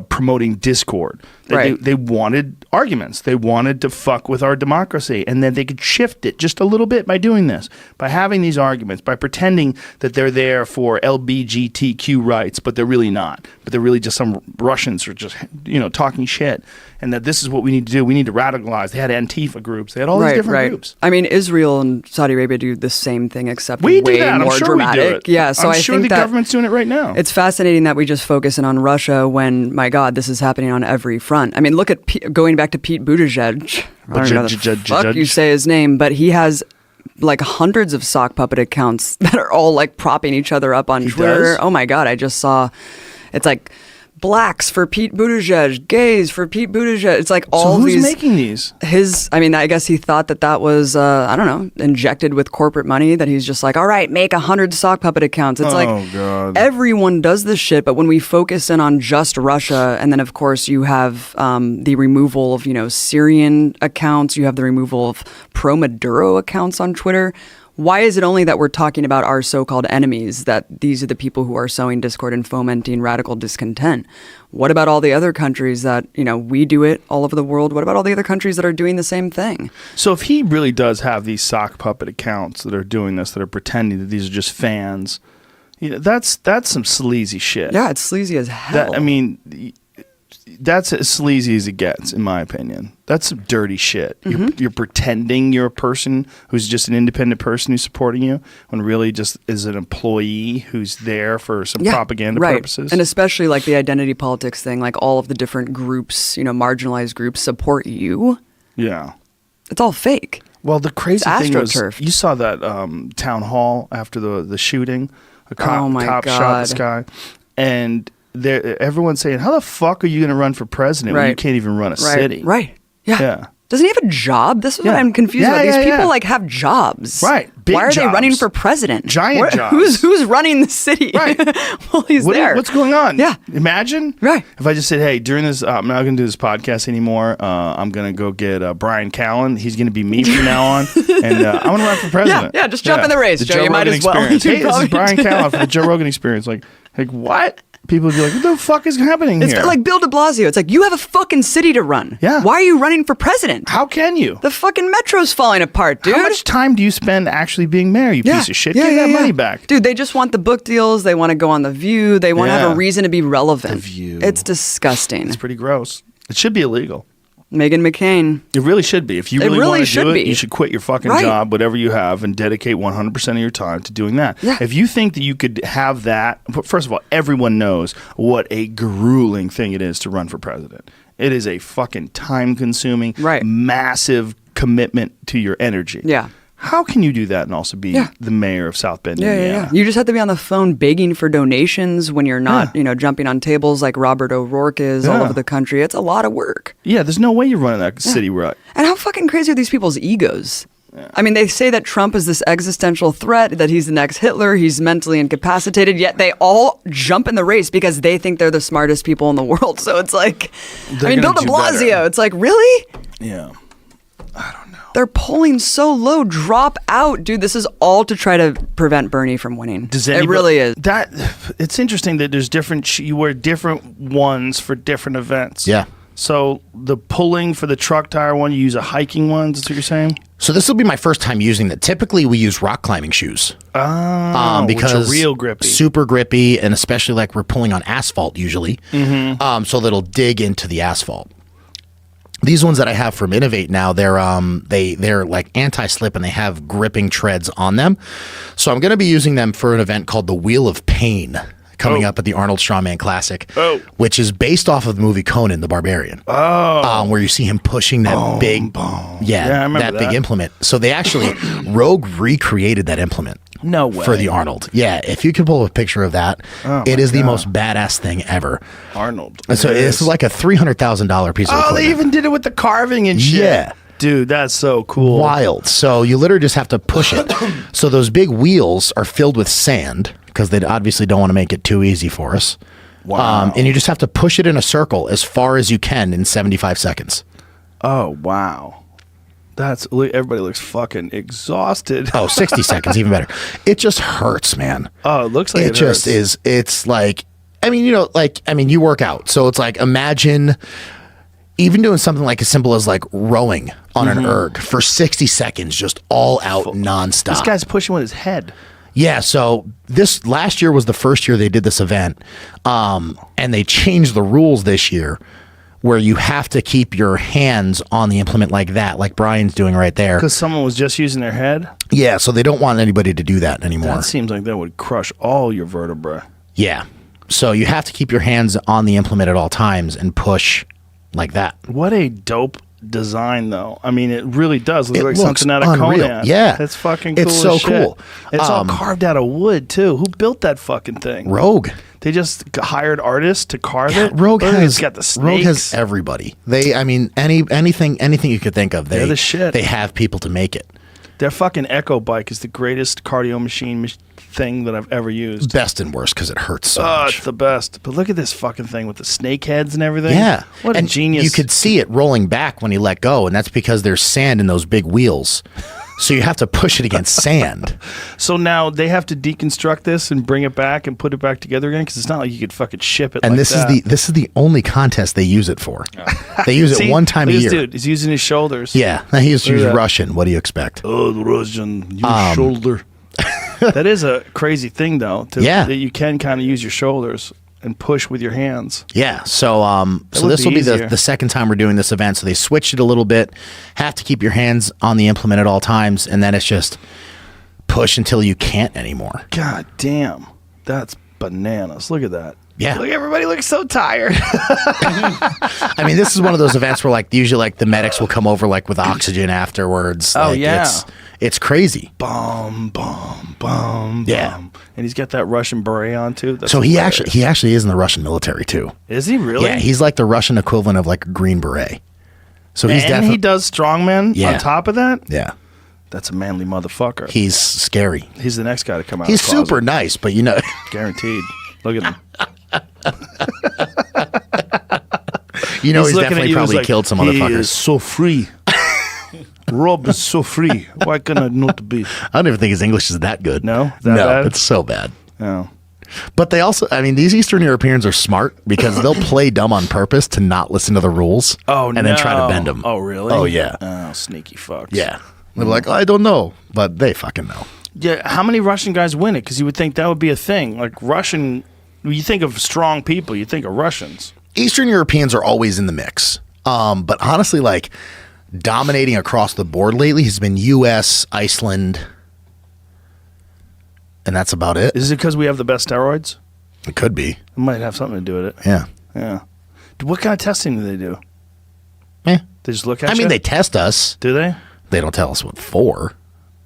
promoting discord. They wanted arguments. They wanted to fuck with our democracy, and then they could shift it just a little bit by doing this, by having these arguments, by pretending that they're there for LGBTQ rights, but they're really not. But they're really just some Russians who are just, talking shit, and that this is what we need to do. We need to radicalize. They had Antifa groups. They had all these different groups. I mean, Israel and Saudi Arabia do the same thing, except we way do that. more I'm sure dramatic. We do it. Yeah, so I'm I sure think the government's doing it right now. It's fascinating that we just focus in on Russia when, my God, this is happening on every front. I mean, look at going back to Pete Buttigieg. I don't know how the fuck you say his name, but he has like hundreds of sock puppet accounts that are all like propping each other up on Twitter. Does? Oh my God, I just saw, it's like blacks for Pete Buttigieg, gays for Pete Buttigieg. It's like all so who's these. making these? I guess he thought that was, I don't know, injected with corporate money, that he's just like, all right, make 100 sock puppet accounts. It's God. Everyone does this shit, but when we focus in on just Russia, and then of course you have the removal of, Syrian accounts, you have the removal of pro-Maduro accounts on Twitter. Why is it only that we're talking about our so-called enemies, that these are the people who are sowing discord and fomenting radical discontent? What about all the other countries that, we do it all over the world? What about all the other countries that are doing the same thing? So if he really does have these sock puppet accounts that are doing this, that are pretending that these are just fans, that's some sleazy shit. Yeah, it's sleazy as hell. That's as sleazy as it gets, in my opinion. That's some dirty shit. You're pretending you're a person who's just an independent person who's supporting you, when really just is an employee who's there for some propaganda purposes. And especially like the identity politics thing, like all of the different groups, marginalized groups support you. Yeah. It's all fake. Well, the crazy thing was, AstroTurf. you saw that town hall after the shooting. A Oh my cop shot God. this guy. And everyone's saying, how the fuck are you going to run for president when you can't even run a city? Right. Yeah. Doesn't he have a job? This is what I'm confused about. These people like have jobs. Right. Big Why are they jobs. running for president? Giant jobs. Who's running the city? Right. Well, he's there. What's going on? Yeah. Imagine. Right. If I just said, hey, during this, I'm not going to do this podcast anymore. I'm going to go get Brian Callen. He's going to be me from now on. And I'm going to run for president. Yeah, just jump in the race, Joe. You might Rogan as well. Experience. You Hey, this is probably Brian do. Callen from the Joe Rogan Experience. Like what? People would be like, what the fuck is happening It's here? like Bill de Blasio. It's like, you have a fucking city to run. Yeah. Why are you running for president? How can you? The fucking metro's falling apart, dude. How much time do you spend actually being mayor, you piece of shit? Give that money back. Dude, they just want the book deals. They want to go on The View. They want to have Yeah. a reason to be relevant. The View. It's disgusting. It's pretty gross. It should be illegal. Meghan McCain. It really should be. If you It really, really want to should do it, be. you should quit your fucking Right. job, whatever you have, and dedicate 100% of your time to doing that. Yeah. If you think that you could have that, first of all, everyone knows what a grueling thing it is to run for president. It is a fucking time-consuming, massive commitment to your energy. Yeah. How can you do that and also be the mayor of South Bend, Indiana? You just have to be on the phone begging for donations when you're not, jumping on tables like Robert O'Rourke is all Yeah. over the country. It's a lot of work. Yeah, there's no way you're running that city right. And how fucking crazy are these people's egos? I mean, they say that Trump is this existential threat, that he's the next Hitler, he's mentally incapacitated, yet they all jump in the race because they think they're the smartest people in the world. So it's like, They're Bill gonna de do Blasio, better. it's like, really? Yeah. They're polling so low. Drop out, dude. This is all to try to prevent Bernie from winning. It really is. It's interesting that there's you wear different ones for different events. Yeah. So the pulling for the truck tire one, you use a hiking one. That's what you're saying? So this will be my first time using that. Typically, we use rock climbing shoes. Which are real grippy. Super grippy, and especially like we're pulling on asphalt usually. Mhm. So that'll dig into the asphalt. These ones that I have from Innovate now, they're like anti-slip and they have gripping treads on them. So I'm going to be using them for an event called the Wheel of Pain coming up at the Arnold Strongman Classic, which is based off of the movie Conan the Barbarian. Where you see him pushing that big, big implement. So they actually Rogue recreated that implement. No way. For the Arnold. Yeah, if you could pull a picture of that, it is the most badass thing ever. Arnold. So it's like a $300,000 piece of equipment. They even did it with the carving and shit. Yeah. Dude, that's so cool. Wild. So you literally just have to push it. So those big wheels are filled with sand because they obviously don't want to make it too easy for us. Wow. And you just have to push it in a circle as far as you can in 75 seconds. Oh, wow. Everybody looks fucking exhausted. 60 seconds, even better. It just hurts, man. Oh, it looks like it just is. It's like, you work out. So it's like, imagine even doing something like as simple as like rowing on an erg for 60 seconds, just all out nonstop. This guy's pushing with his head. Yeah, so this last year was the first year they did this event, and they changed the rules this year where you have to keep your hands on the implement like that, like Brian's doing right there. Because someone was just using their head? Yeah, so they don't want anybody to do that anymore. That seems like that would crush all your vertebrae. Yeah, so you have to keep your hands on the implement at all times and push like that. What a dope design, though. I mean, it really does look like looks something out of unreal. Conan. Yeah. That's fucking cool. It's so as shit. cool. It's all carved out of wood, too. Who built that fucking thing? Rogue. They just hired artists to carve it. Rogue has got the snakes. Rogue has everybody. Anything you could think of. They're the shit. They have people to make it. Their fucking Echo bike is the greatest cardio machine thing that I've ever used. Best and worst because it hurts so much. It's the best. But look at this fucking thing with the snake heads and everything. Yeah. What and a genius. You could see it rolling back when you let go, and that's because there's sand in those big wheels. So you have to push it against sand. So now they have to deconstruct this and bring it back and put it back together again because it's not like you could fucking ship it. And like this that. is the only contest they use it for. They use it one time a year. Dude, he's using his shoulders. Yeah, he's Russian. What do you expect? Oh, the Russian, use shoulder. That is a crazy thing, though. That you can kind of use your shoulders and push with your hands. Yeah. So this will be the second time we're doing this event. So they switched it a little bit. Have to keep your hands on the implement at all times, and then it's just push until you can't anymore. God damn, that's bananas! Look at that. Yeah. Look, everybody looks so tired. I mean, this is one of those events where usually the medics will come over with oxygen afterwards. Oh, yeah. It's crazy. Bum, bum, bum, yeah. bum. And he's got that Russian beret on too. That's so hilarious. he actually is in the Russian military too. Is he really? Yeah, he's like the Russian equivalent of a Green Beret. So he's definitely. He does strongman on top of that. Yeah. That's a manly motherfucker. He's scary. He's the next guy to come out. He's super nice, but guaranteed. Look at him. He's definitely probably killed some motherfuckers. He is so free. Rob is so free. Why can I not be? I don't even think his English is that good. No? No, bad? it's so bad. Oh. But they also, these Eastern Europeans are smart because they'll play dumb on purpose to not listen to the rules. Oh, and then try to bend them. Oh, really? Oh, yeah. Oh, sneaky fucks. Yeah. They're like, I don't know, but they fucking know. Yeah, how many Russian guys win it? Because you would think that would be a thing. When you think of strong people, you think of Russians. Eastern Europeans are always in the mix. But honestly, dominating across the board lately has been U.S., Iceland, and that's about it. Is it because we have the best steroids? It could be. It might have something to do with it. Yeah. Yeah. What kind of testing do they do? They just look at you? I mean, they test us. Do they? They don't tell us what for.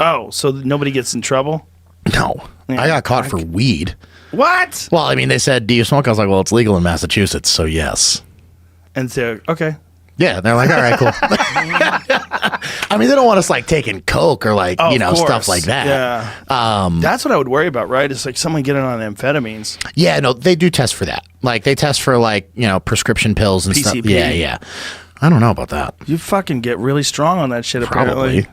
Oh, so nobody gets in trouble? No. Yeah, I got caught for weed. What? Well, they said, do you smoke? I was like, well, it's legal in Massachusetts, so yes. And so, okay. Yeah, they're like, all right, cool. They don't want us taking coke or stuff like that. Yeah. That's what I would worry about, right? It's someone getting on amphetamines. Yeah, no, they do test for that. They test for prescription pills and PCP. stuff. Yeah. I don't know about that. You fucking get really strong on that shit, apparently.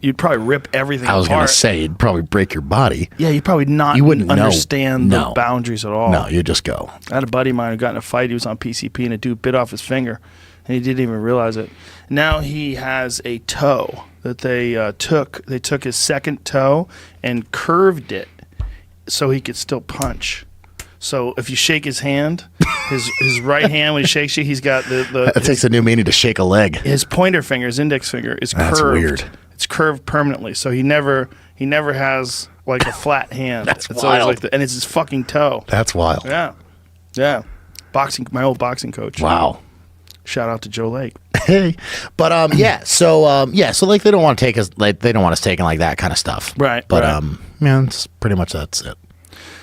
You'd probably rip everything apart. I was going to say, you'd probably break your body. Yeah, you'd probably not understand the boundaries at all. No, you just go. I had a buddy of mine who got in a fight. He was on PCP, and a dude bit off his finger, and he didn't even realize it. Now he has a toe that they took. They took his second toe and curved it so he could still punch. So if you shake his hand, his right hand when he shakes you, he's got the That takes a new meaning to shake a leg. his pointer finger, his index finger is That's curved. weird. It's curved permanently, so he never has like a flat hand. That's it's always wild. like and it's his fucking toe. That's wild. Yeah, yeah. My old boxing coach. Wow. Shout out to Joe Lake. Hey, but so like they don't want to take us like they don't want us taking like that kind of stuff, Right, But right. man, it's pretty much that's it.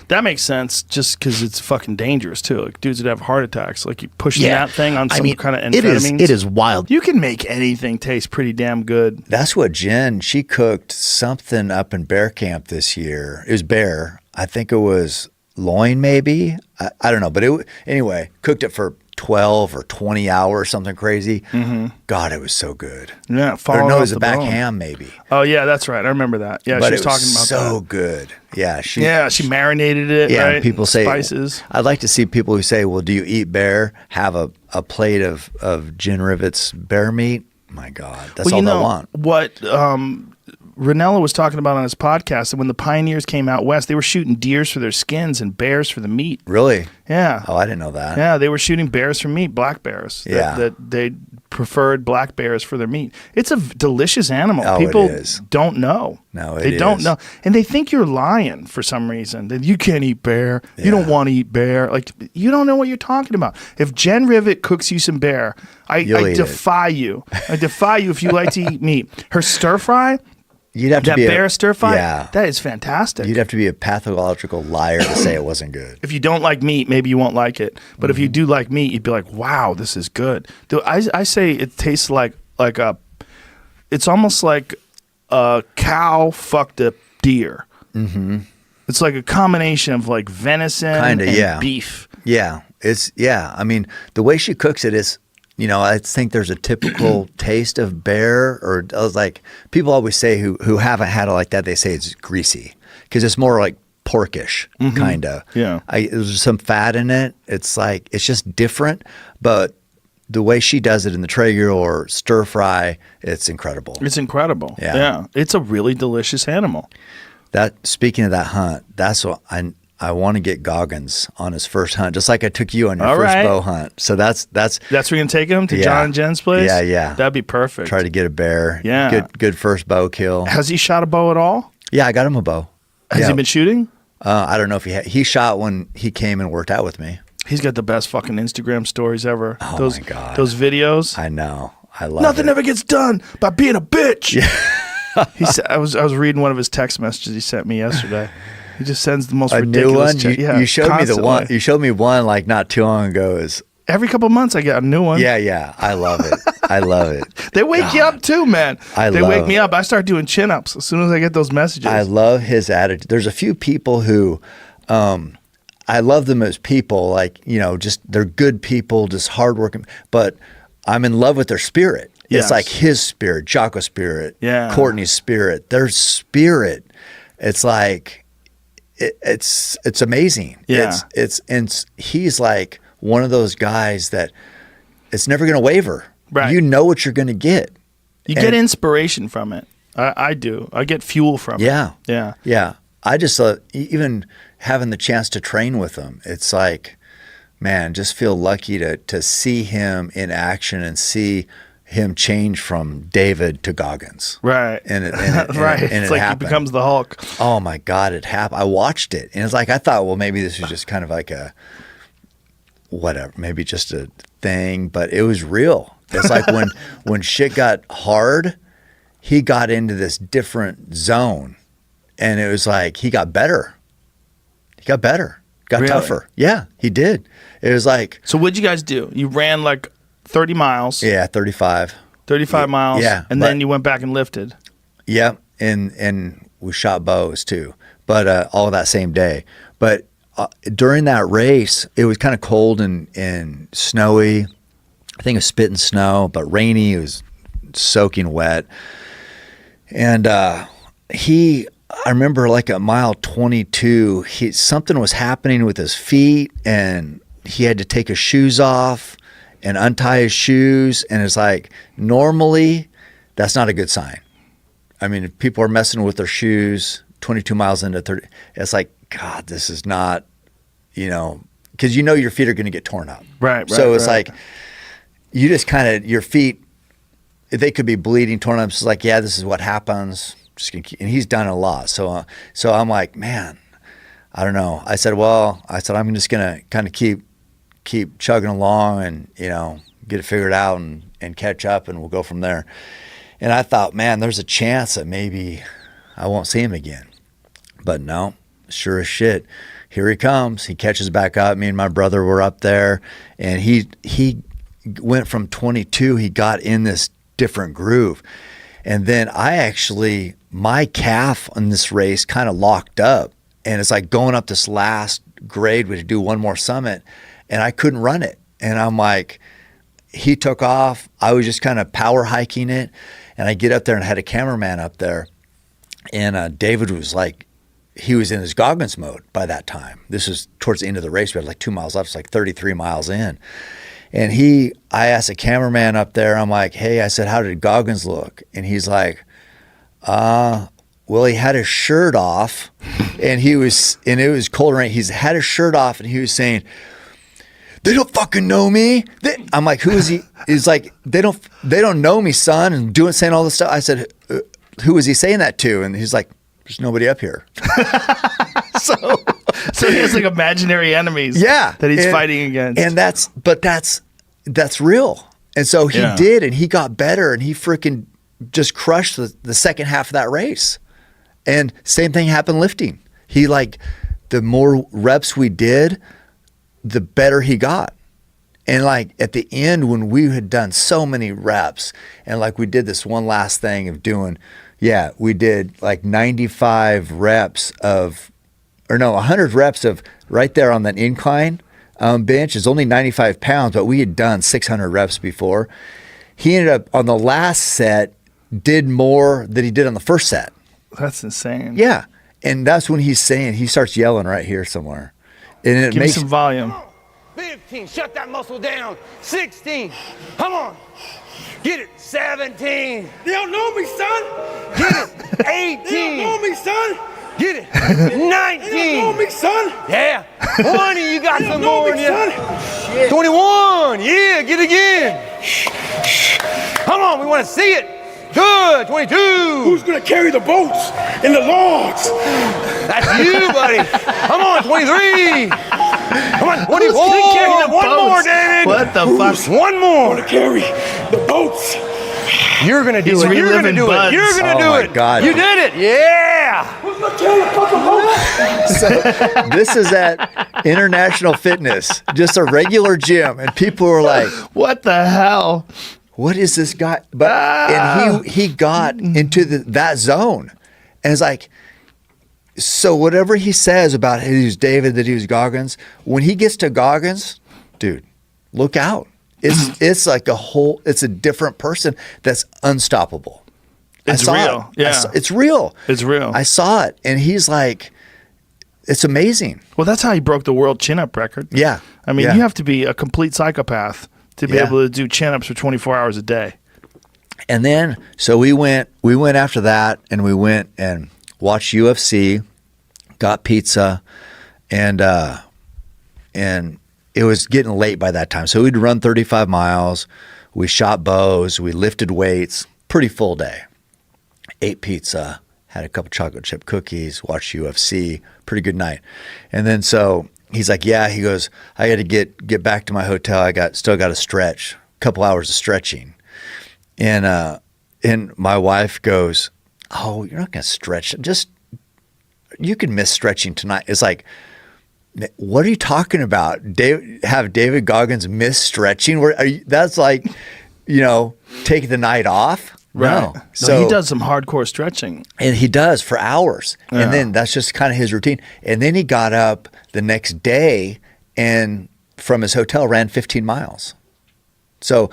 That makes sense, just because it's fucking dangerous too. Like dudes that have heart attacks, like you pushing Yeah. that thing on I some mean, kind of it amphetamines. is wild. You can make anything taste pretty damn good. That's what Jen, she cooked something up in bear camp this year. It was bear. I think it was loin maybe. I don't know. But anyway, cooked it for 12 or 20 hours, something crazy. Mm-hmm. God, it was so good. Yeah, Or falling no, it off was the a back bone. ham maybe. Oh yeah, that's right. I remember that. Yeah, But she was it talking about so that. good. Yeah, She marinated it. Yeah, right? people say spices. I'd like to see people who say, "Well, do you eat bear?" Have a plate of Jen Rivet's bear meat. My God, that's all they want. What Ranella was talking about on his podcast, and when the pioneers came out west, they were shooting deers for their skins and bears for the meat. Really? Yeah. Oh, I didn't know that. Yeah, they were shooting bears for meat, black bears. Yeah. That they preferred black bears for their meat. It's a delicious animal. Oh, it People is. don't know. No, they it don't is. know, and they think you're lying for some reason. That you can't eat bear. You don't want to eat bear. Like you don't know what you're talking about. If Jen Rivet cooks you some bear, I You'll eat it. defy you. I defy you if you like to eat meat. Her stir fry. You'd have to That be bear stir fry, Yeah, that is fantastic. you'd have to be a pathological liar to say it wasn't good. If you don't like meat, maybe you won't like it. But if you Mm-hmm. do like meat, you'd be like, "Wow, this is good." I say it tastes like a. It's almost like a cow fucked a deer. Mm-hmm. It's like a combination of like venison Kinda, and yeah. beef. Yeah, I mean, the way she cooks it is, I think there's a typical taste of bear, or like people always say who haven't had it like that. They say it's greasy because it's more like porkish kind of. Yeah. There's some fat in it. It's like it's just different, but the way she does it in the Traeger or stir fry, it's incredible. It's incredible. Yeah. Yeah, it's a really delicious animal. Speaking of that hunt, that's what I want to get Goggins on his first hunt, just like I took you on your All first right. bow hunt. So that's where you're gonna take him to Yeah. John and Jen's place. Yeah. That'd be perfect. Try to get a bear. Yeah. Good first bow kill. Has he shot a bow at all? Yeah, I got him a bow. Has he been shooting? I don't know if he shot when he came and worked out with me. He's got the best fucking Instagram stories ever. Oh those, my God. Those videos. I know. I love Nothing it. ever gets done by being a bitch. He said, I was reading one of his text messages he sent me yesterday. He just sends the most A ridiculous. new one. Yeah, You showed me the one. constantly. You showed me one like not too long ago. Is Every couple months I get a new one. yeah. I love it. I love it. They wake you up too, man. They wake love- me up. I start doing chin ups as soon as I get those messages. I love his attitude. There's a few people who, I love them as people. Like just they're good people, just hardworking. But I'm in love with their spirit. Yes. It's like his spirit, Jocko's spirit, Yeah. Courtney's spirit, their spirit. It's like it's amazing. Yeah. It's he's like one of those guys that it's never going to waver. Right. You know what you're going to get. You get inspiration from it. I do. I get fuel from it. Yeah. Yeah. Yeah. I just even having the chance to train with him, it's like, man, just feel lucky to see him in action and see him change from David to Goggins. Right. And it right. and It's it like happened. he becomes the Hulk. Oh my God, it happened. I watched it and it's like, I thought, well, maybe this was just kind of like a, whatever, maybe just a thing, but it was real. It's like when shit got hard, he got into this different zone and it was like, he got better. Got Really? tougher. Yeah, he did. It was like, So what'd you guys do? You ran like 30 miles. yeah, 35. 35 miles. Yeah, And but- then you went back and lifted. Yeah, and we shot bows too, but all that same day. But during that race, it was kind of cold and snowy. I think it was spitting snow, but rainy. It was soaking wet. And I remember like at mile 22, something was happening with his feet, and he had to take his shoes off and untie his shoes. And it's like, normally, that's not a good sign. I mean, if people are messing with their shoes 22 miles into 30, it's like, God, this is not, you know, because you know your feet are going to get torn up. Right. So it's like you just kind of, your feet, they could be bleeding, torn up. It's like, yeah, this is what happens. Just gonna keep, and he's done a lot. So I'm like, man, I don't know. I said, I'm just going to kind of keep chugging along and, you know, get it figured out and catch up, and we'll go from there. And I thought, man, there's a chance that maybe I won't see him again. But no, sure as shit, here he comes. He catches back up. Me and my brother were up there, and he went from 22. He got in this different groove. And then my calf on this race kind of locked up. And it's like going up this last grade, we had to do one more summit, and I couldn't run it. And I'm like, he took off. I was just kind of power hiking it. And I get up there and I had a cameraman up there. And David was like, he was in his Goggins mode by that time. This was towards the end of the race. We had like 2 miles left. It's like 33 miles in. And I asked the cameraman up there, I'm like, hey, I said, how did Goggins look? And he's like, well, he had his shirt off and it was cold rain. He's had his shirt off and he was saying, they don't fucking know me. I'm like, who is he? He's like, they don't know me, son, and saying all this stuff. I said, who was he saying that to? And he's like, there's nobody up here. so he has like imaginary enemies that he's fighting against. And that's real. And so he did, and he got better, and he freaking just crushed the second half of that race. And same thing happened lifting. He the more reps we did, the better he got. And like at the end, when we had done so many reps, and like we did this one last thing of doing, we did like 95 reps 100 reps of right there on that incline bench. Is only 95 pounds, but we had done 600 reps before. He ended up on the last set, did more than he did on the first set. That's insane. Yeah. And that's when he starts yelling right here somewhere. And it Give makes me some volume. 15, shut that muscle down. 16, come on. Get it. 17. They don't know me, son. Get it. 18. They don't know me, son. Get it. 19. They don't know me, son. Yeah. 20, you got They some don't know more me, in you. son. 21, yeah, get it again. Come on, we want to see it. Good, 22. Who's gonna carry the boats and the logs? That's you, buddy. Come on, 23. Come on, 24. One more, David. What the fuck? One more. Gonna carry the boats. You're gonna do He's it. You're gonna do reliving it. You're gonna do my it. God. You did it. Yeah. Who's gonna carry the fucking boats? So this is at International Fitness, just a regular gym, and people were like, what the hell? What is this guy? But and he got into that zone, and it's like, so whatever he says about he was David, that he was Goggins, when he gets to Goggins, dude, look out! It's like it's a different person that's unstoppable. It's real. It's real. It's real. I saw it, and he's like, it's amazing. Well, that's how he broke the world chin-up record. Yeah. I mean, you have to be a complete psychopath to be able to do chin-ups for 24 hours a day. And then, so we went after that, and we went and watched UFC, got pizza, and it was getting late by that time. So we'd run 35 miles, we shot bows, we lifted weights, pretty full day. Ate pizza, had a couple chocolate chip cookies, watched UFC, pretty good night. And then so he's like, he goes, I got to get back to my hotel. I still got to stretch, a couple hours of stretching. And my wife goes, oh, you're not going to stretch. You can miss stretching tonight. It's like, what are you talking about? Have David Goggins miss stretching? That's like, take the night off. Right. No. So he does some hardcore stretching. And he does for hours. Yeah. And then that's just kind of his routine. And then he got up the next day and from his hotel ran 15 miles. So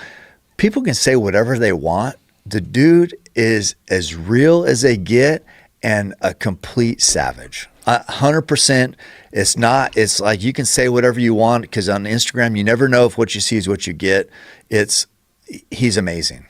people can say whatever they want. The dude is as real as they get and a complete savage. 100%. It's like you can say whatever you want because on Instagram, you never know if what you see is what you get. He's amazing.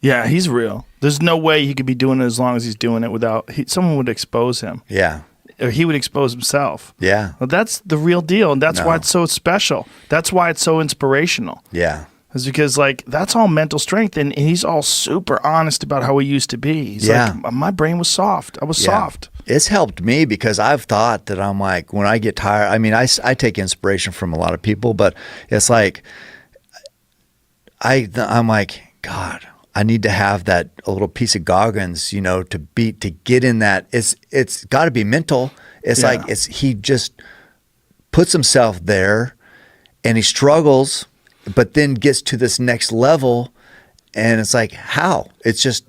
Yeah, he's real. There's no way he could be doing it as long as he's doing it without someone would expose him. Yeah. or he would expose himself. Yeah. Well, that's the real deal, and that's why it's so special. That's why it's so inspirational. Yeah. Is because like that's all mental strength, and he's all super honest about how he used to be. He's like, my brain was soft. I was soft. It's helped me because I've thought that I'm like, when I get tired, I mean, I take inspiration from a lot of people, but it's like, I'm like, God, I need to have that a little piece of Goggins, you know, to get in that. It's got to be mental. It's like he just puts himself there, and he struggles, but then gets to this next level, and it's like, how? It's just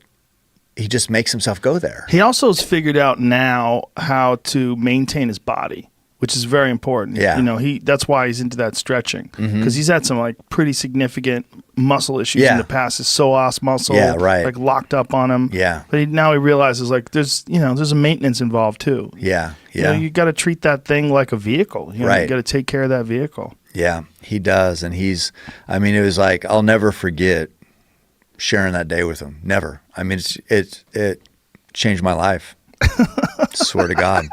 he just makes himself go there. He also has figured out now how to maintain his body, which is very important. Yeah. You know, that's why he's into that stretching, because he's had some like pretty significant muscle issues in the past. His psoas muscle, like locked up on him. Yeah. But now he realizes like there's a maintenance involved too. Yeah. You know, you got to treat that thing like a vehicle. You know, Right. You got to take care of that vehicle. Yeah, he does. And I mean, it was like, I'll never forget sharing that day with him. Never. I mean, it changed my life. Swear to God.